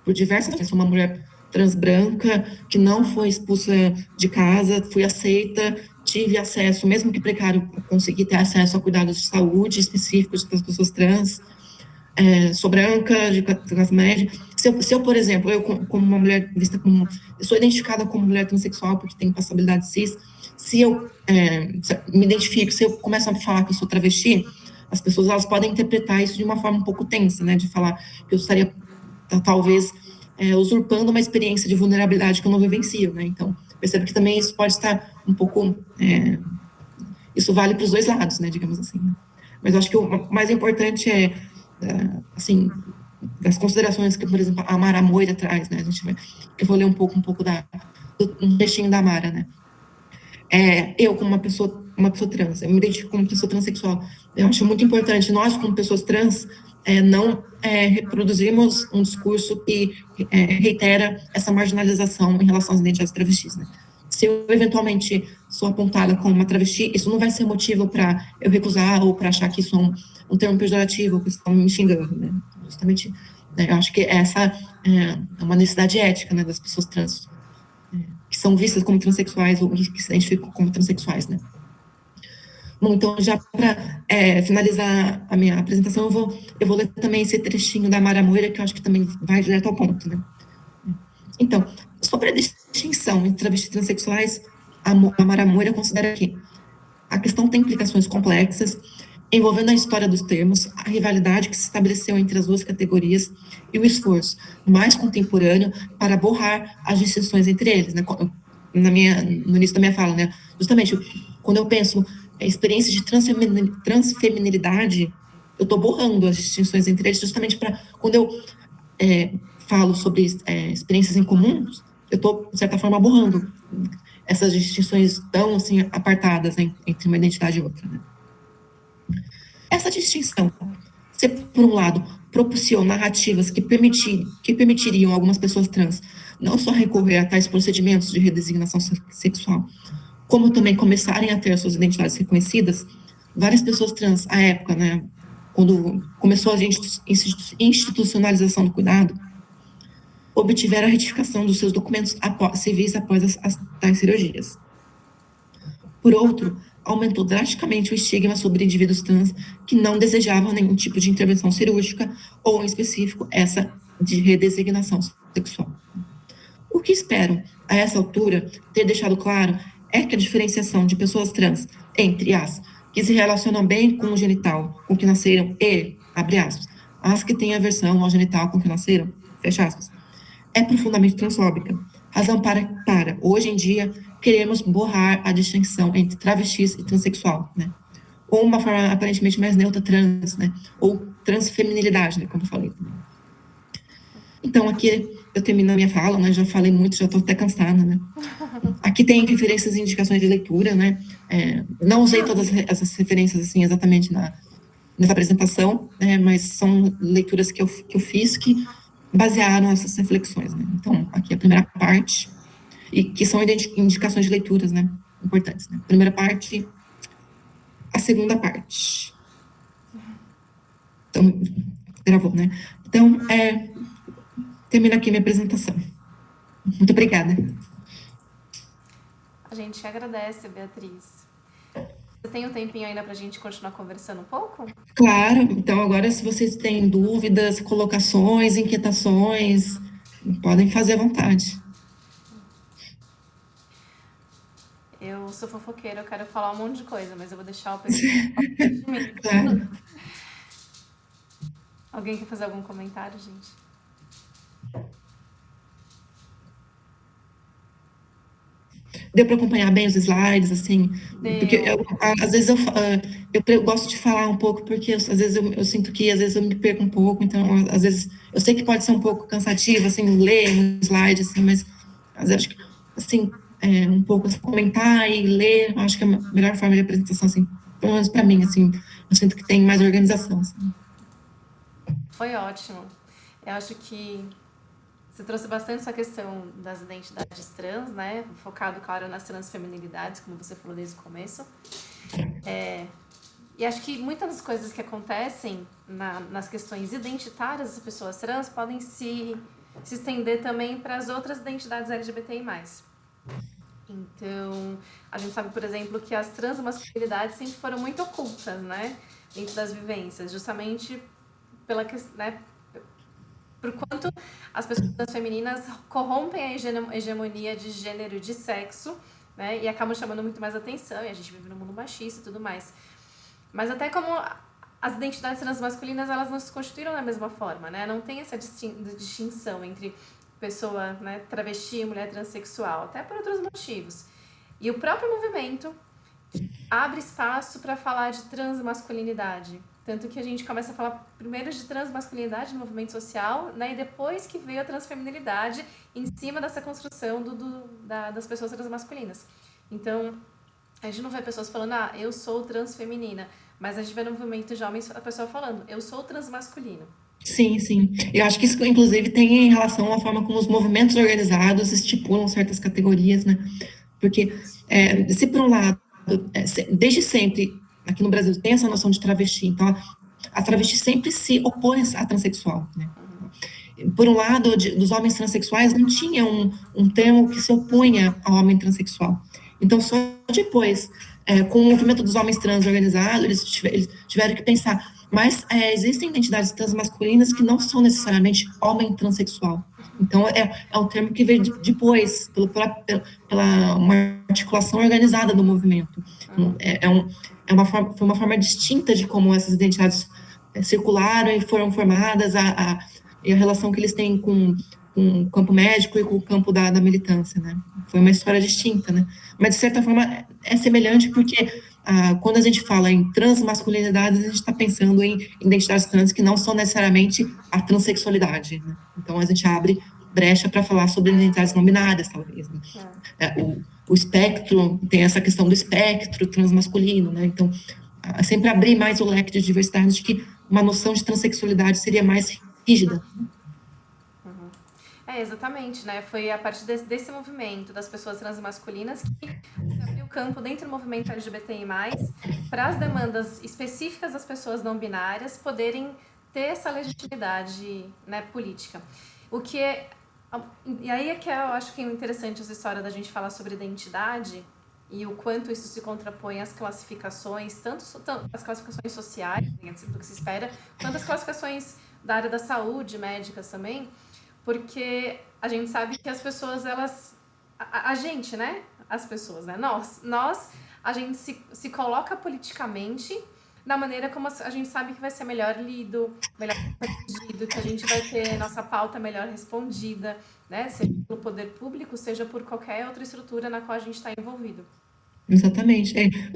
por diversas vezes. Sou uma mulher trans branca que não foi expulsa de casa, fui aceita, tive acesso, mesmo que precário, consegui ter acesso a cuidados de saúde específicos para as pessoas trans. Sou branca, de classe média. Se eu, por exemplo, como uma mulher vista como... Eu sou identificada como mulher transexual porque tenho passabilidade cis. Se eu me identifico, se eu começo a falar que eu sou travesti, as pessoas elas podem interpretar isso de uma forma um pouco tensa, né? De falar que eu estaria, talvez, usurpando uma experiência de vulnerabilidade que eu não vivencio, né? Então, percebo que também isso pode estar um pouco... isso vale para os dois lados, né? Digamos assim. Né? Mas eu acho que o mais importante assim, das considerações que, por exemplo, a Mara Moira traz, né? Eu vou ler um pouco do textinho da Mara, né? Eu, como uma pessoa trans, eu me identifico como pessoa transexual. Eu acho muito importante nós, como pessoas trans, não reproduzirmos um discurso que reitera essa marginalização em relação às identidades travestis, né? se eu eventualmente sou apontada como uma travesti, isso não vai ser motivo para eu recusar ou para achar que isso é um termo pejorativo, que estão me xingando, né? Justamente, né, eu acho que essa é uma necessidade ética, né, das pessoas trans, que são vistas como transexuais ou que se identificam como transexuais, né? Bom, então, já para finalizar a minha apresentação, eu vou ler também esse trechinho da Mara Moira, que eu acho que também vai direto ao ponto, né? Então, sobre a distinção entre travestis e transexuais, a Mara Moira considera que a questão tem implicações complexas, envolvendo a história dos termos, a rivalidade que se estabeleceu entre as duas categorias e o esforço mais contemporâneo para borrar as distinções entre eles, né? No início da minha fala, né? Justamente, quando eu penso experiências de transfeminilidade, eu estou borrando as distinções entre eles, justamente para, quando eu falo sobre experiências em comuns, eu estou, de certa forma, borrando essas distinções tão, assim, apartadas, né, entre uma identidade e outra, né? Essa distinção, se por um lado propiciona narrativas que permitiriam algumas pessoas trans não só recorrer a tais procedimentos de redesignação sexual, como também começarem a ter suas identidades reconhecidas, várias pessoas trans, à época, né, quando começou a institucionalização do cuidado, obtiveram a retificação dos seus documentos civis após as tais cirurgias. Por outro, aumentou drasticamente o estigma sobre indivíduos trans que não desejavam nenhum tipo de intervenção cirúrgica ou, em específico, essa de redesignação sexual. O que espero, a essa altura, ter deixado claro é que a diferenciação de pessoas trans entre as que se relacionam bem com o genital com que nasceram e, abre aspas, as que têm aversão ao genital com que nasceram, fecha aspas, é profundamente transfóbica. Razão para hoje em dia, queremos borrar a distinção entre travestis e transexual, né? Ou uma forma aparentemente mais neutra, trans, né? Ou transfeminilidade, né? Como eu falei. Então, aqui eu termino a minha fala, né? Já falei muito, já estou até cansada, né? Aqui tem referências e indicações de leitura, né? Não usei todas essas referências, assim, exatamente nessa apresentação, né? Mas são leituras que eu fiz que basearam essas reflexões, né? Então, aqui a primeira parte, e que são indicações de leituras, né? Importantes, né? Primeira parte, a segunda parte. Então, gravou, né? Então, termina aqui minha apresentação. Muito obrigada. A gente agradece, Beatriz. Você tem um tempinho ainda para a gente continuar conversando um pouco? Claro. Então, agora, se vocês têm dúvidas, colocações, inquietações, podem fazer à vontade. Eu sou fofoqueira, eu quero falar um monte de coisa, mas eu vou deixar o pessoal de mim. Claro. Alguém quer fazer algum comentário, gente? Deu para acompanhar bem os slides, assim? Deu. Porque às vezes eu gosto de falar um pouco, porque às vezes eu sinto que às vezes eu me perco um pouco, então às vezes eu sei que pode ser um pouco cansativo, assim, ler um slide, assim, mas às vezes acho que, assim, um pouco assim, comentar e ler, acho que é a melhor forma de apresentação, assim, pelo menos para mim, assim, eu sinto que tem mais organização, assim. Foi ótimo. Eu acho que você trouxe bastante essa questão das identidades trans, né? Focado, claro, nas transfeminilidades, como você falou desde o começo. E acho que muitas das coisas que acontecem nas questões identitárias das pessoas trans podem se estender também para as outras identidades LGBTI+. Então, a gente sabe, por exemplo, que as transmasculinidades sempre foram muito ocultas, né? Dentro das vivências, justamente pela questão, né? Por quanto as pessoas transfemininas corrompem a hegemonia de gênero e de sexo, né? E acabam chamando muito mais atenção, e a gente vive num mundo machista e tudo mais. Mas até como as identidades transmasculinas, elas não se constituíram da mesma forma, né? Não tem essa distinção entre pessoa, né, travesti e mulher transexual, até por outros motivos. E o próprio movimento abre espaço para falar de transmasculinidade. Tanto que a gente começa a falar primeiro de transmasculinidade no movimento social, né, e depois que veio a transfeminilidade em cima dessa construção das pessoas transmasculinas. Então, a gente não vê pessoas falando, eu sou transfeminina, mas a gente vê no movimento de homens a pessoa falando, eu sou transmasculino. Sim, sim. Eu acho que isso, inclusive, tem em relação à forma como os movimentos organizados estipulam certas categorias, né? Porque, se por um lado, desde sempre, aqui no Brasil, tem essa noção de travesti, então a travesti sempre se opõe à transexual, né? Por um lado, dos homens transexuais, não tinha um termo que se opunha ao homem transexual. Então, só depois, com o movimento dos homens trans organizado, eles tiveram que pensar, mas existem identidades transmasculinas que não são necessariamente homem transexual. Então, é um termo que veio depois, pela uma articulação organizada do movimento. Foi uma forma distinta de como essas identidades circularam e foram formadas, e a relação que eles têm com o campo médico e com o campo da militância, né? Foi uma história distinta, né? Mas, de certa forma, é semelhante porque quando a gente fala em transmasculinidades, a gente está pensando em identidades trans que não são necessariamente a transexualidade, né? Então, a gente abre brecha para falar sobre identidades não binárias, talvez, né? O espectro, tem essa questão do espectro transmasculino, né? Então, sempre abrir mais o leque de diversidade, de que uma noção de transexualidade seria mais rígida. Exatamente, né? Foi a partir desse movimento das pessoas transmasculinas que se abriu o campo dentro do movimento LGBTI+, para as demandas específicas das pessoas não binárias poderem ter essa legitimidade, né, política. E aí é que eu acho que é interessante essa história da gente falar sobre identidade e o quanto isso se contrapõe às classificações, tanto as classificações sociais, do que se espera, quanto as classificações da área da saúde, médicas também, porque a gente sabe que as pessoas, a gente, né? As pessoas, né? A gente se coloca politicamente da maneira como a gente sabe que vai ser melhor lido, melhor compreendido, que a gente vai ter nossa pauta melhor respondida, né? Seja pelo poder público, seja por qualquer outra estrutura na qual a gente está envolvido. Exatamente.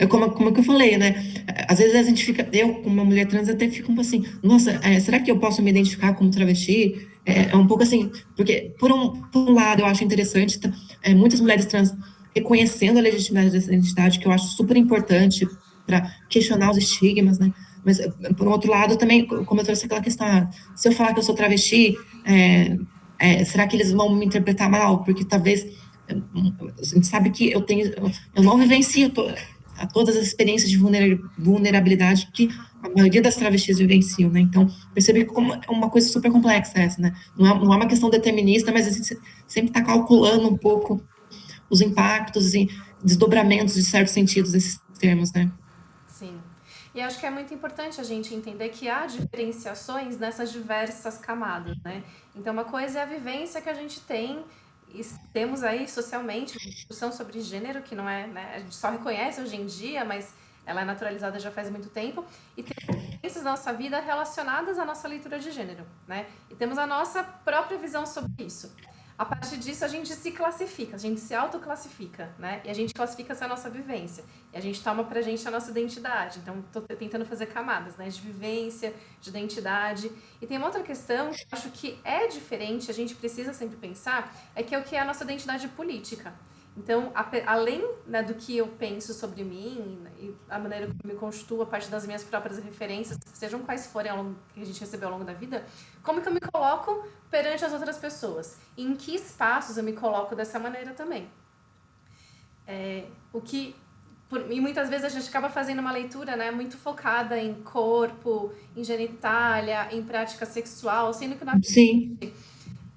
Como que eu falei, né? Às vezes a gente eu, como uma mulher trans, até fico assim, nossa, será que eu posso me identificar como travesti? É um pouco assim, porque por um lado eu acho interessante muitas mulheres trans reconhecendo a legitimidade dessa identidade, que eu acho super importante para questionar os estigmas, né? Mas, por outro lado, também, como eu trouxe aquela questão, se eu falar que eu sou travesti, será que eles vão me interpretar mal? Porque talvez a gente sabe que eu não vivencio todas as experiências de vulnerabilidade que a maioria das travestis vivenciam, né? Então, perceber como é uma coisa super complexa essa, né? Não é uma questão determinista, mas a gente sempre está calculando um pouco os impactos e desdobramentos de certos sentidos desses termos, né? Sim. E acho que é muito importante a gente entender que há diferenciações nessas diversas camadas, né? Então, uma coisa é a vivência que a gente tem e temos aí socialmente uma discussão sobre gênero, que não é, né? A gente só reconhece hoje em dia, mas ela é naturalizada já faz muito tempo, e temos vivências da nossa vida relacionadas à nossa leitura de gênero, né? E temos a nossa própria visão sobre isso. A partir disso, a gente se classifica, a gente se autoclassifica, né? E a gente classifica essa nossa vivência. E a gente toma pra gente a nossa identidade. Então, tô tentando fazer camadas, né? De vivência, de identidade. E tem uma outra questão que eu acho que é diferente, a gente precisa sempre pensar, é que é o que é a nossa identidade política. Então, além, né, do que eu penso sobre mim e a maneira que eu me constituo a partir das minhas próprias referências, sejam quais forem que a gente recebeu ao longo da vida, como que eu me coloco perante as outras pessoas? E em que espaços eu me coloco dessa maneira também? E muitas vezes a gente acaba fazendo uma leitura, né, muito focada em corpo, em genitália, em prática sexual, sendo que na Sim.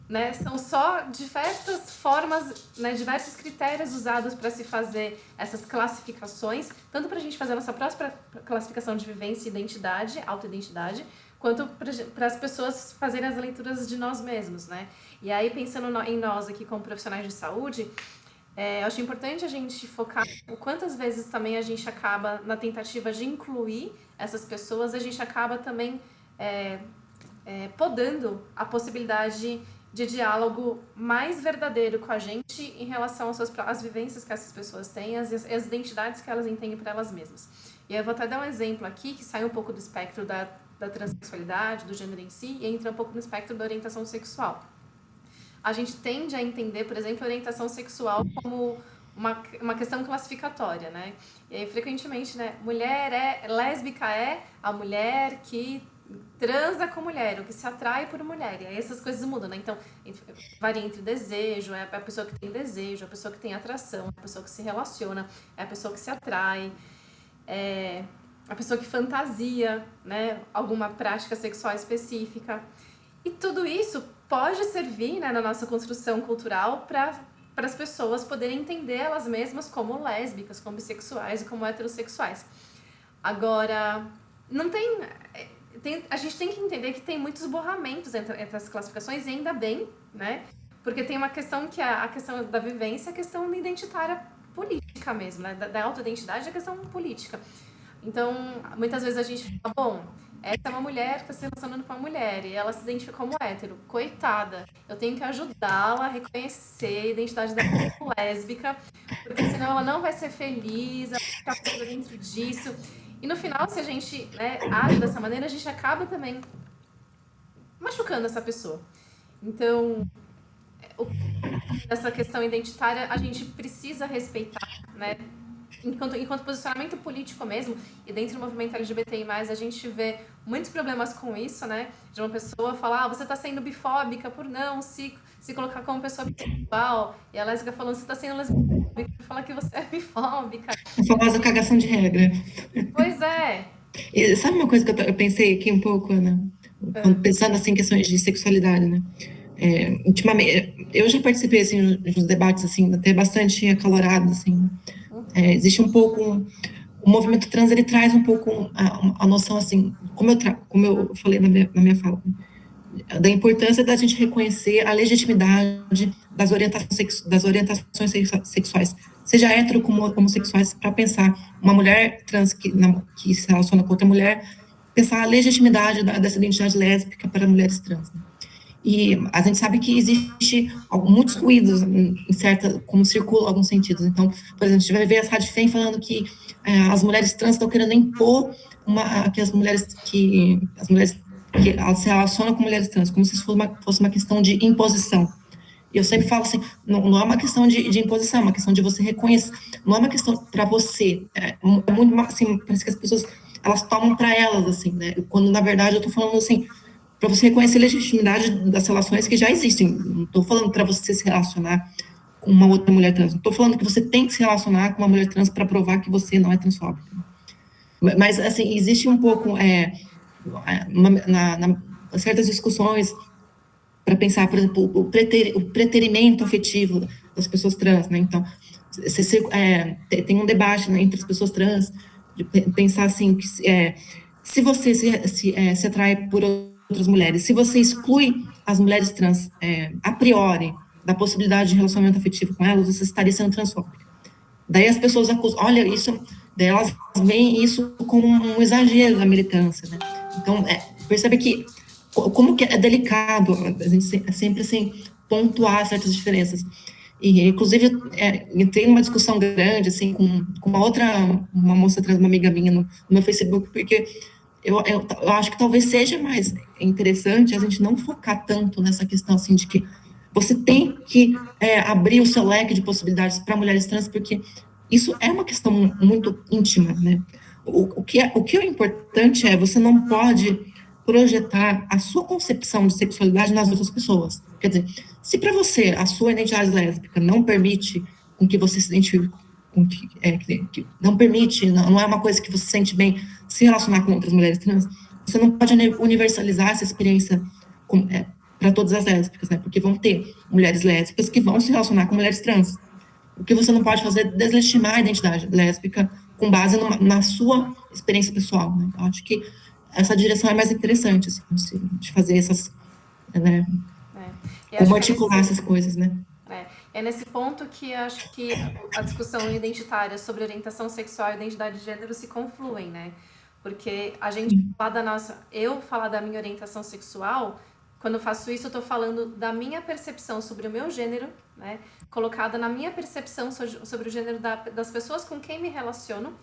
Né, são só diversas formas, né, diversos critérios usados para se fazer essas classificações, tanto para a gente fazer a nossa própria classificação de vivência e identidade, autoidentidade, quanto para as pessoas fazerem as leituras de nós mesmos, né? E aí, pensando em nós aqui como profissionais de saúde, eu acho importante a gente focar o quantas vezes também a gente acaba, na tentativa de incluir essas pessoas, a gente acaba também podando a possibilidade de diálogo mais verdadeiro com a gente em relação às vivências que essas pessoas têm, as identidades que elas entendem para elas mesmas. E eu vou até dar um exemplo aqui que sai um pouco do espectro da transexualidade, do gênero em si, e entra um pouco no espectro da orientação sexual. A gente tende a entender, por exemplo, a orientação sexual como uma questão classificatória, né? E aí, frequentemente, né, lésbica é a mulher que transa com mulher, o que se atrai por mulher. E aí essas coisas mudam, né? Então, varia entre desejo, é a pessoa que tem desejo, a pessoa que tem atração, a pessoa que se relaciona, é a pessoa que se atrai, é a pessoa que fantasia, né? Alguma prática sexual específica. E tudo isso pode servir, né, na nossa construção cultural para as pessoas poderem entender elas mesmas como lésbicas, como bissexuais e como heterossexuais. Agora, não a gente tem que entender que tem muitos borramentos entre as classificações, e ainda bem, né? Porque tem uma questão que é a questão da vivência, a questão identitária política mesmo, né? Da autoidentidade, a questão política. Então, muitas vezes a gente fala, bom, essa é uma mulher que está se relacionando com uma mulher e ela se identifica como hétero. Coitada, eu tenho que ajudá-la a reconhecer a identidade dela como lésbica, porque senão ela não vai ser feliz, ela vai ficar presa dentro disso. E no final, se a gente, né, age dessa maneira, a gente acaba também machucando essa pessoa. Então, essa questão identitária, a gente precisa respeitar, né? Enquanto posicionamento político mesmo, e dentro do movimento LGBTI+, a gente vê muitos problemas com isso, né? De uma pessoa falar, você está sendo bifóbica por não se colocar como pessoa bissexual. E a lésbica falando, você está sendo lesbofóbica por falar que você é bifóbica. A famosa cagação de regra. Pois é. E sabe uma coisa que eu pensei aqui um pouco, Ana? Pensando assim, em questões de sexualidade, né? Ultimamente, eu já participei, assim, nos debates, assim, até bastante acalorados, assim. Existe um pouco... O movimento trans, ele traz um pouco a noção, assim, como eu falei na minha fala, da importância da gente reconhecer a legitimidade das orientações sexuais, seja hétero como homossexuais, para pensar uma mulher trans que se relaciona com outra mulher, pensar a legitimidade dessa identidade lésbica para mulheres trans, né? E a gente sabe que existe muitos ruídos como circulam alguns sentidos. Então, por exemplo, a gente vai ver a Sade Fem falando que as mulheres trans estão querendo impor que as mulheres que elas se relacionam com mulheres trans, como se fosse uma questão de imposição. E eu sempre falo assim, não é uma questão de imposição, é uma questão de você reconhecer, não é uma questão para você, é muito assim, parece que as pessoas, elas tomam para elas, assim, né, quando na verdade eu estou falando assim, para você reconhecer a legitimidade das relações que já existem, não estou falando para você se relacionar com uma outra mulher trans, não estou falando que você tem que se relacionar com uma mulher trans para provar que você não é transfóbica. Mas, assim, existe um pouco, certas discussões para pensar, por exemplo, o preterimento afetivo das pessoas trans, né? Então, tem um debate, né, entre as pessoas trans, de pensar assim, que se você se atrai por outras mulheres, se você exclui as mulheres trans a priori da possibilidade de relacionamento afetivo com elas, você estaria sendo transfóbica. Daí as pessoas acusam, olha, isso, daí elas veem isso como um exagero da militância, né? Então, percebe que como que é delicado a gente sempre assim pontuar certas diferenças. E inclusive entrei numa discussão grande assim com uma moça trans, uma amiga minha no meu Facebook, porque eu acho que talvez seja mais interessante a gente não focar tanto nessa questão assim de que você tem que abrir o seu leque de possibilidades para mulheres trans, porque isso é uma questão muito íntima, né? O que é importante você não pode projetar a sua concepção de sexualidade nas outras pessoas. Quer dizer, se para você a sua identidade lésbica não permite com que você se identifique, que não permite, não é uma coisa que você sente bem se relacionar com outras mulheres trans, você não pode universalizar essa experiência para todas as lésbicas, né? Porque vão ter mulheres lésbicas que vão se relacionar com mulheres trans. O que você não pode fazer é deslegitimar a identidade lésbica com base na sua experiência pessoal, né? Eu acho que essa direção é mais interessante, assim, de fazer essas, né, como articular essas coisas, né? É nesse ponto que acho que a discussão identitária sobre orientação sexual e identidade de gênero se confluem, né? Porque a gente falar da minha orientação sexual, quando eu faço isso, eu estou falando da minha percepção sobre o meu gênero, né? Colocada na minha percepção sobre o gênero das pessoas com quem me relaciono.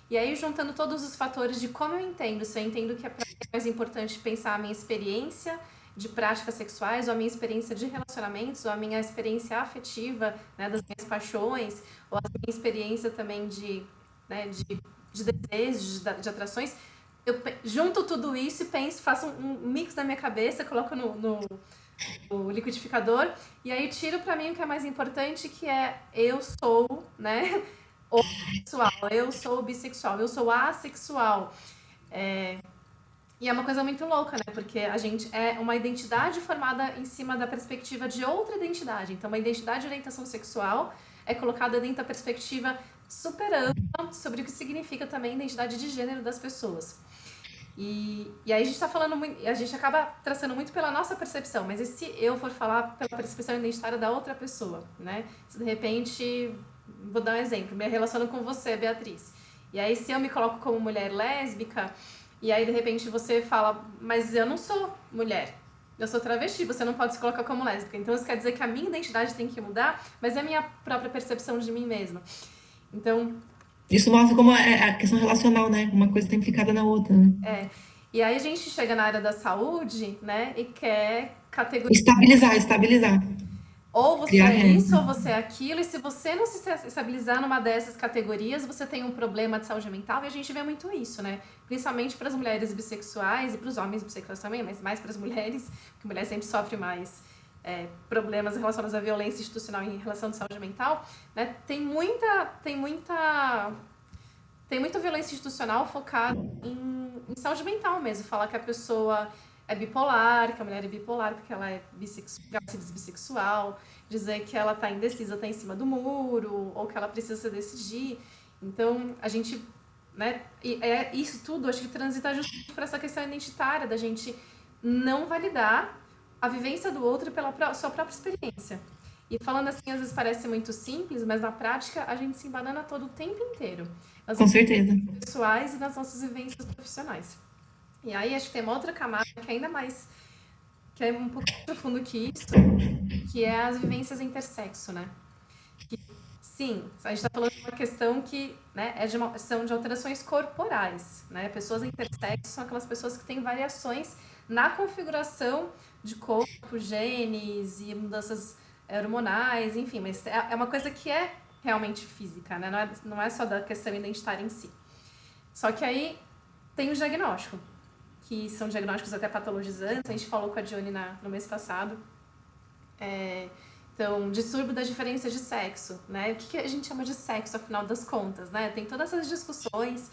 E aí, juntando todos os fatores de como eu entendo, se eu entendo que é mais importante pensar a minha experiência de práticas sexuais, ou a minha experiência de relacionamentos, ou a minha experiência afetiva, né, das minhas paixões, ou a minha experiência também de desejos, de atrações, junto tudo isso e penso, faço um mix na minha cabeça, coloco no liquidificador, e aí tiro pra mim o que é mais importante, que é eu sou, né, homossexual, eu sou bissexual, eu sou assexual. E é uma coisa muito louca, né, porque a gente é uma identidade formada em cima da perspectiva de outra identidade. Então, uma identidade de orientação sexual é colocada dentro da perspectiva super ampla sobre o que significa também a identidade de gênero das pessoas. E aí a gente tá falando muito, a gente acaba traçando muito pela nossa percepção, mas e se eu for falar pela percepção identitária da outra pessoa, né? Se de repente, vou dar um exemplo, me relaciono com você, Beatriz, e aí se eu me coloco como mulher lésbica, e aí de repente você fala, mas eu não sou mulher, eu sou travesti, você não pode se colocar como lésbica, então isso quer dizer que a minha identidade tem que mudar, mas é a minha própria percepção de mim mesma. Então... Isso mostra como é a questão relacional, né? Uma coisa está implicada na outra, né? E aí a gente chega na área da saúde, né? E quer categorizar. Estabilizar. Ou você é isso, ou você é aquilo. E se você não se estabilizar numa dessas categorias, você tem um problema de saúde mental. E a gente vê muito isso, né? Principalmente para as mulheres bissexuais e para os homens bissexuais também, mas mais para as mulheres, porque a mulher sempre sofre mais problemas relacionados à violência institucional em relação à saúde mental, né? Tem muita violência institucional focada em saúde mental mesmo. Falar que a pessoa é bipolar, que a mulher é bipolar porque ela é bissexual, dizer que ela está indecisa, está em cima do muro, ou que ela precisa se decidir. Então, a gente, né? Isso tudo, acho que transita justamente por essa questão identitária, da gente não validar a vivência do outro pela sua própria experiência. E falando assim, às vezes parece muito simples, mas na prática a gente se embanana todo o tempo inteiro. Com certeza. Pessoais e nas nossas vivências profissionais. E aí acho que tem uma outra camada que é ainda mais, que é um pouco mais profundo que isso, que é as vivências intersexo, né? Que, sim, a gente está falando de uma questão que, né, são de alterações corporais, né? Pessoas intersexo são aquelas pessoas que têm variações na configuração de corpo, genes e mudanças hormonais, enfim, mas é uma coisa que é realmente física, né? Não é só da questão identitária em si. Só que aí tem o diagnóstico, que são diagnósticos até patologizantes. A gente falou com a Dione no mês passado. Então, distúrbio das diferenças de sexo, né? O que a gente chama de sexo, afinal das contas, né? Tem todas essas discussões.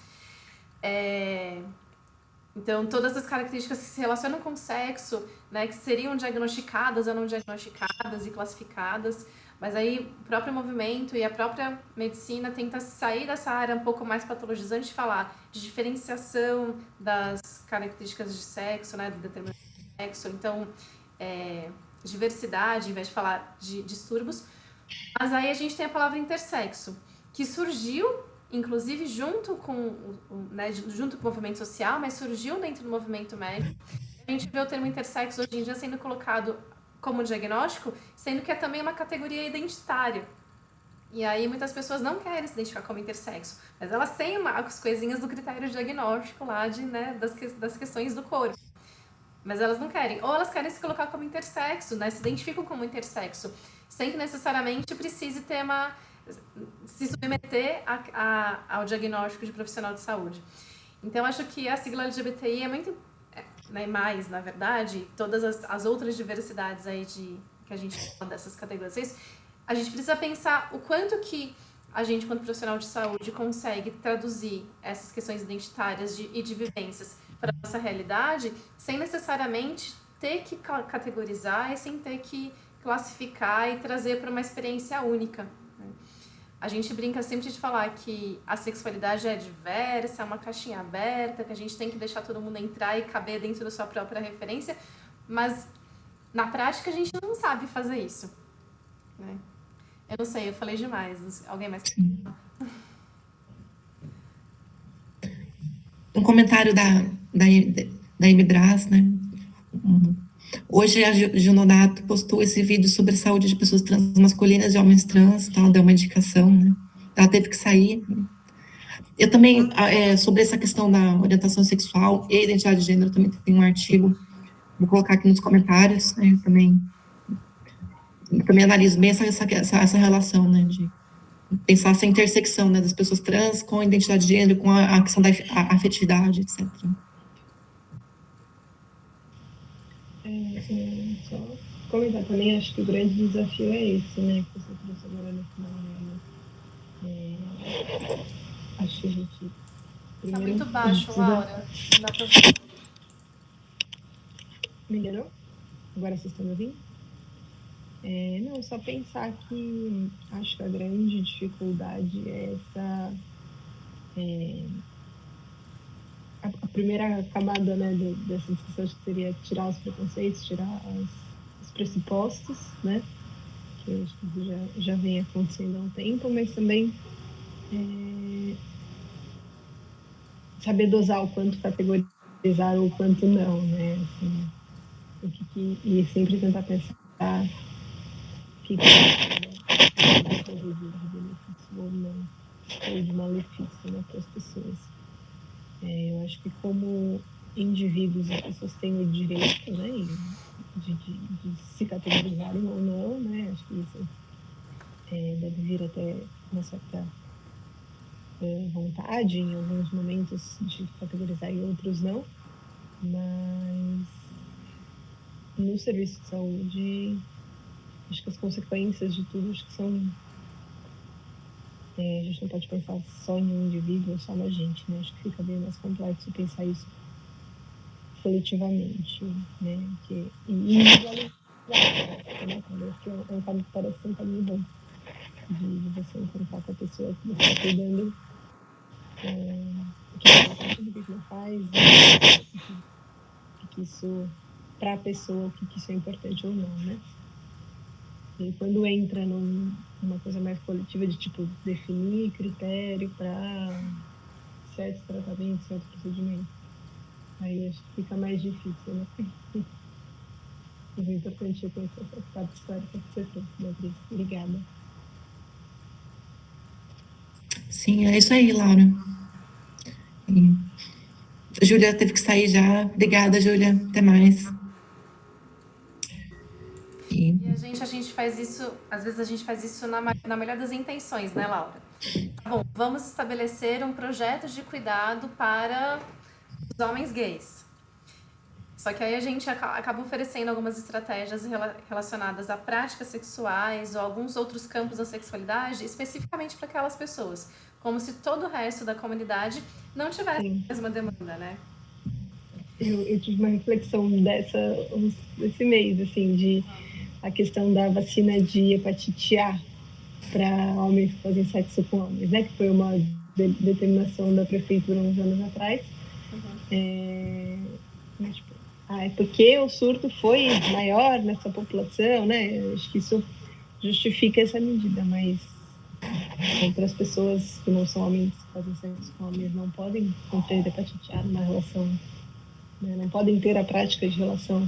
Então, todas as características que se relacionam com o sexo, né, que seriam diagnosticadas ou não diagnosticadas e classificadas, mas aí o próprio movimento e a própria medicina tenta sair dessa área um pouco mais patologizante de falar de diferenciação das características de sexo, né, do determinado sexo, então, diversidade, em vez de falar de distúrbios. Mas aí a gente tem a palavra intersexo, que surgiu inclusive junto com o movimento social, mas surgiu dentro do movimento médico. A gente vê o termo intersexo hoje em dia sendo colocado como diagnóstico, sendo que é também uma categoria identitária. E aí muitas pessoas não querem se identificar como intersexo, mas elas têm as coisinhas do critério diagnóstico lá das questões do corpo. Mas elas não querem. Ou elas querem se colocar como intersexo, né? Se identificam como intersexo, sem que necessariamente precise ter se submeter ao diagnóstico de profissional de saúde. Então, acho que a sigla LGBTI é muito, né, mais, na verdade, todas as outras diversidades aí que a gente fala dessas categorias, a gente precisa pensar o quanto que a gente, quanto profissional de saúde, consegue traduzir essas questões identitárias e de vivências para a nossa realidade, sem necessariamente ter que categorizar e sem ter que classificar e trazer para uma experiência única. A gente brinca sempre de falar que a sexualidade é diversa, é uma caixinha aberta, que a gente tem que deixar todo mundo entrar e caber dentro da sua própria referência, mas na prática a gente não sabe fazer isso, né? Eu não sei, eu falei demais. Alguém mais? Um comentário da Imibras, né? Hoje a Gilnonato postou esse vídeo sobre a saúde de pessoas transmasculinas e homens trans, tá? Ela deu uma indicação, né? Ela teve que sair. Eu também, sobre essa questão da orientação sexual e identidade de gênero, também tenho um artigo, vou colocar aqui nos comentários, né? Eu também analiso bem essa relação, né? pensar essa intersecção, né, das pessoas trans com a identidade de gênero, com a questão da afetividade, etc. Só comentar também, acho que o grande desafio é esse, né, que você trouxe agora no final, né? Acho que a gente... Tá muito baixo, Laura. Não dá pra ouvir. Melhorou? Agora vocês estão me ouvindo? Não, só pensar que acho que a grande dificuldade é essa... a primeira camada, né, dessa discussão que seria tirar os preconceitos, tirar os pressupostos, né, que eu acho que já vem acontecendo há um tempo, mas também saber dosar o quanto categorizar ou o quanto não, né, assim, e sempre tentar pensar o que é de benefício ou não, ou de malefício, né, para as pessoas. Eu acho que como indivíduos as pessoas têm o direito, né, de se categorizarem ou não, né, acho que isso deve vir até uma certa vontade em alguns momentos de categorizar e outros não, mas no serviço de saúde acho que as consequências de tudo acho que são a gente não pode pensar só em um indivíduo, só na gente, né? Acho que fica bem mais complexo pensar isso coletivamente, né? E individualizar, né? Que é um caminho que parece ser um caminho bom de você encontrar com a pessoa que você está cuidando, o que ela faz, o que ela faz, o que isso, para a pessoa, o que isso é importante ou não, né? E quando entra numa coisa mais coletiva de, tipo, definir critério para certos tratamentos, certos procedimentos, aí acho que fica mais difícil, né? Mas é importante eu conhecer essa parte histórica que você trouxe, Beatriz. Obrigada. Sim, é isso aí, Laura. A Júlia teve que sair já. Obrigada, Júlia. Até mais. E a gente faz isso, às vezes a gente faz isso na melhor das intenções, né, Laura? Tá bom, vamos estabelecer um projeto de cuidado para os homens gays. Só que aí a gente acaba oferecendo algumas estratégias relacionadas a práticas sexuais ou alguns outros campos da sexualidade, especificamente para aquelas pessoas, como se todo o resto da comunidade não tivesse a mesma demanda, né? Eu tive uma reflexão desse mês, assim, de a questão da vacina de hepatite A para homens que fazem sexo com homens, né? Que foi uma determinação da prefeitura uns anos atrás. Mas, tipo, é porque o surto foi maior nessa população, né? Acho que isso justifica essa medida, mas outras pessoas que não são homens, que fazem sexo com homens, não podem contrair hepatite A numa relação, né? Não podem ter a prática de relação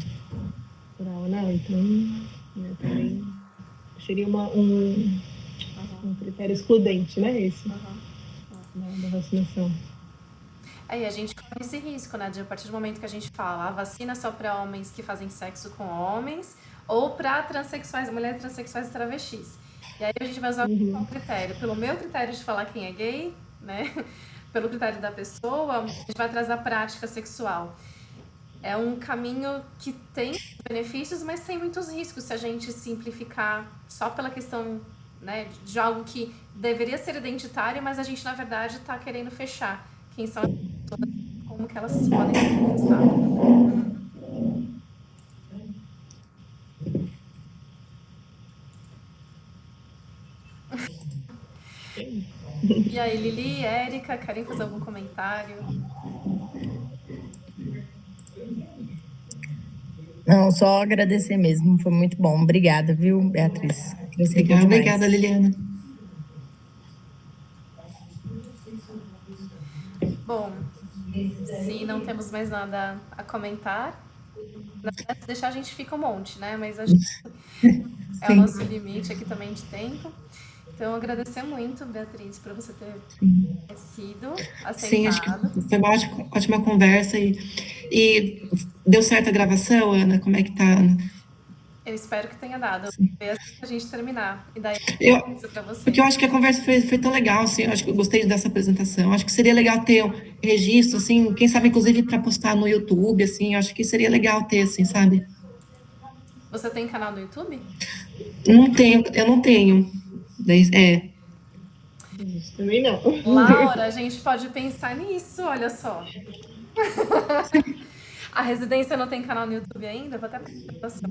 oral, não. Então, né, também seria um critério excludente, né? Esse da vacinação. Aí a gente corre esse risco, né? De a partir do momento que a gente fala a vacina só para homens que fazem sexo com homens ou para transexuais, mulheres transexuais e travestis. E aí a gente vai usar qual critério? Pelo meu critério de falar quem é gay, né? Pelo critério da pessoa, a gente vai trazer a prática sexual. É um caminho que tem benefícios, mas tem muitos riscos se a gente simplificar só pela questão, né, de algo que deveria ser identitário, mas a gente, na verdade, está querendo fechar quem são as pessoas, como que elas podem se manifestar. E aí, Lili, Érica, querem fazer algum comentário? Não, só agradecer mesmo, foi muito bom. Obrigada, viu, Beatriz? Obrigada, Liliana. Bom, se não temos mais nada a comentar, na verdade, se deixar a gente fica um monte, né? Mas acho que é o nosso limite aqui também de tempo. Então, agradecer muito, Beatriz, por você ter sido aceitado. Sim, acho que foi uma ótima conversa. E deu certo a gravação, Ana? Como é que tá, Ana? Eu espero que tenha dado. Eu vou ver assim que a gente terminar. E daí Eu, eu isso pra você. porque eu acho que a conversa foi tão legal, assim, eu acho que eu gostei dessa apresentação. Acho que seria legal ter um registro, assim, quem sabe, inclusive, para postar no YouTube, assim, eu acho que seria legal ter, assim, sabe? Você tem canal no YouTube? Não tenho, eu não tenho. Também não. Laura, a gente pode pensar nisso, olha só. A residência não tem canal no YouTube ainda? Vou até passar.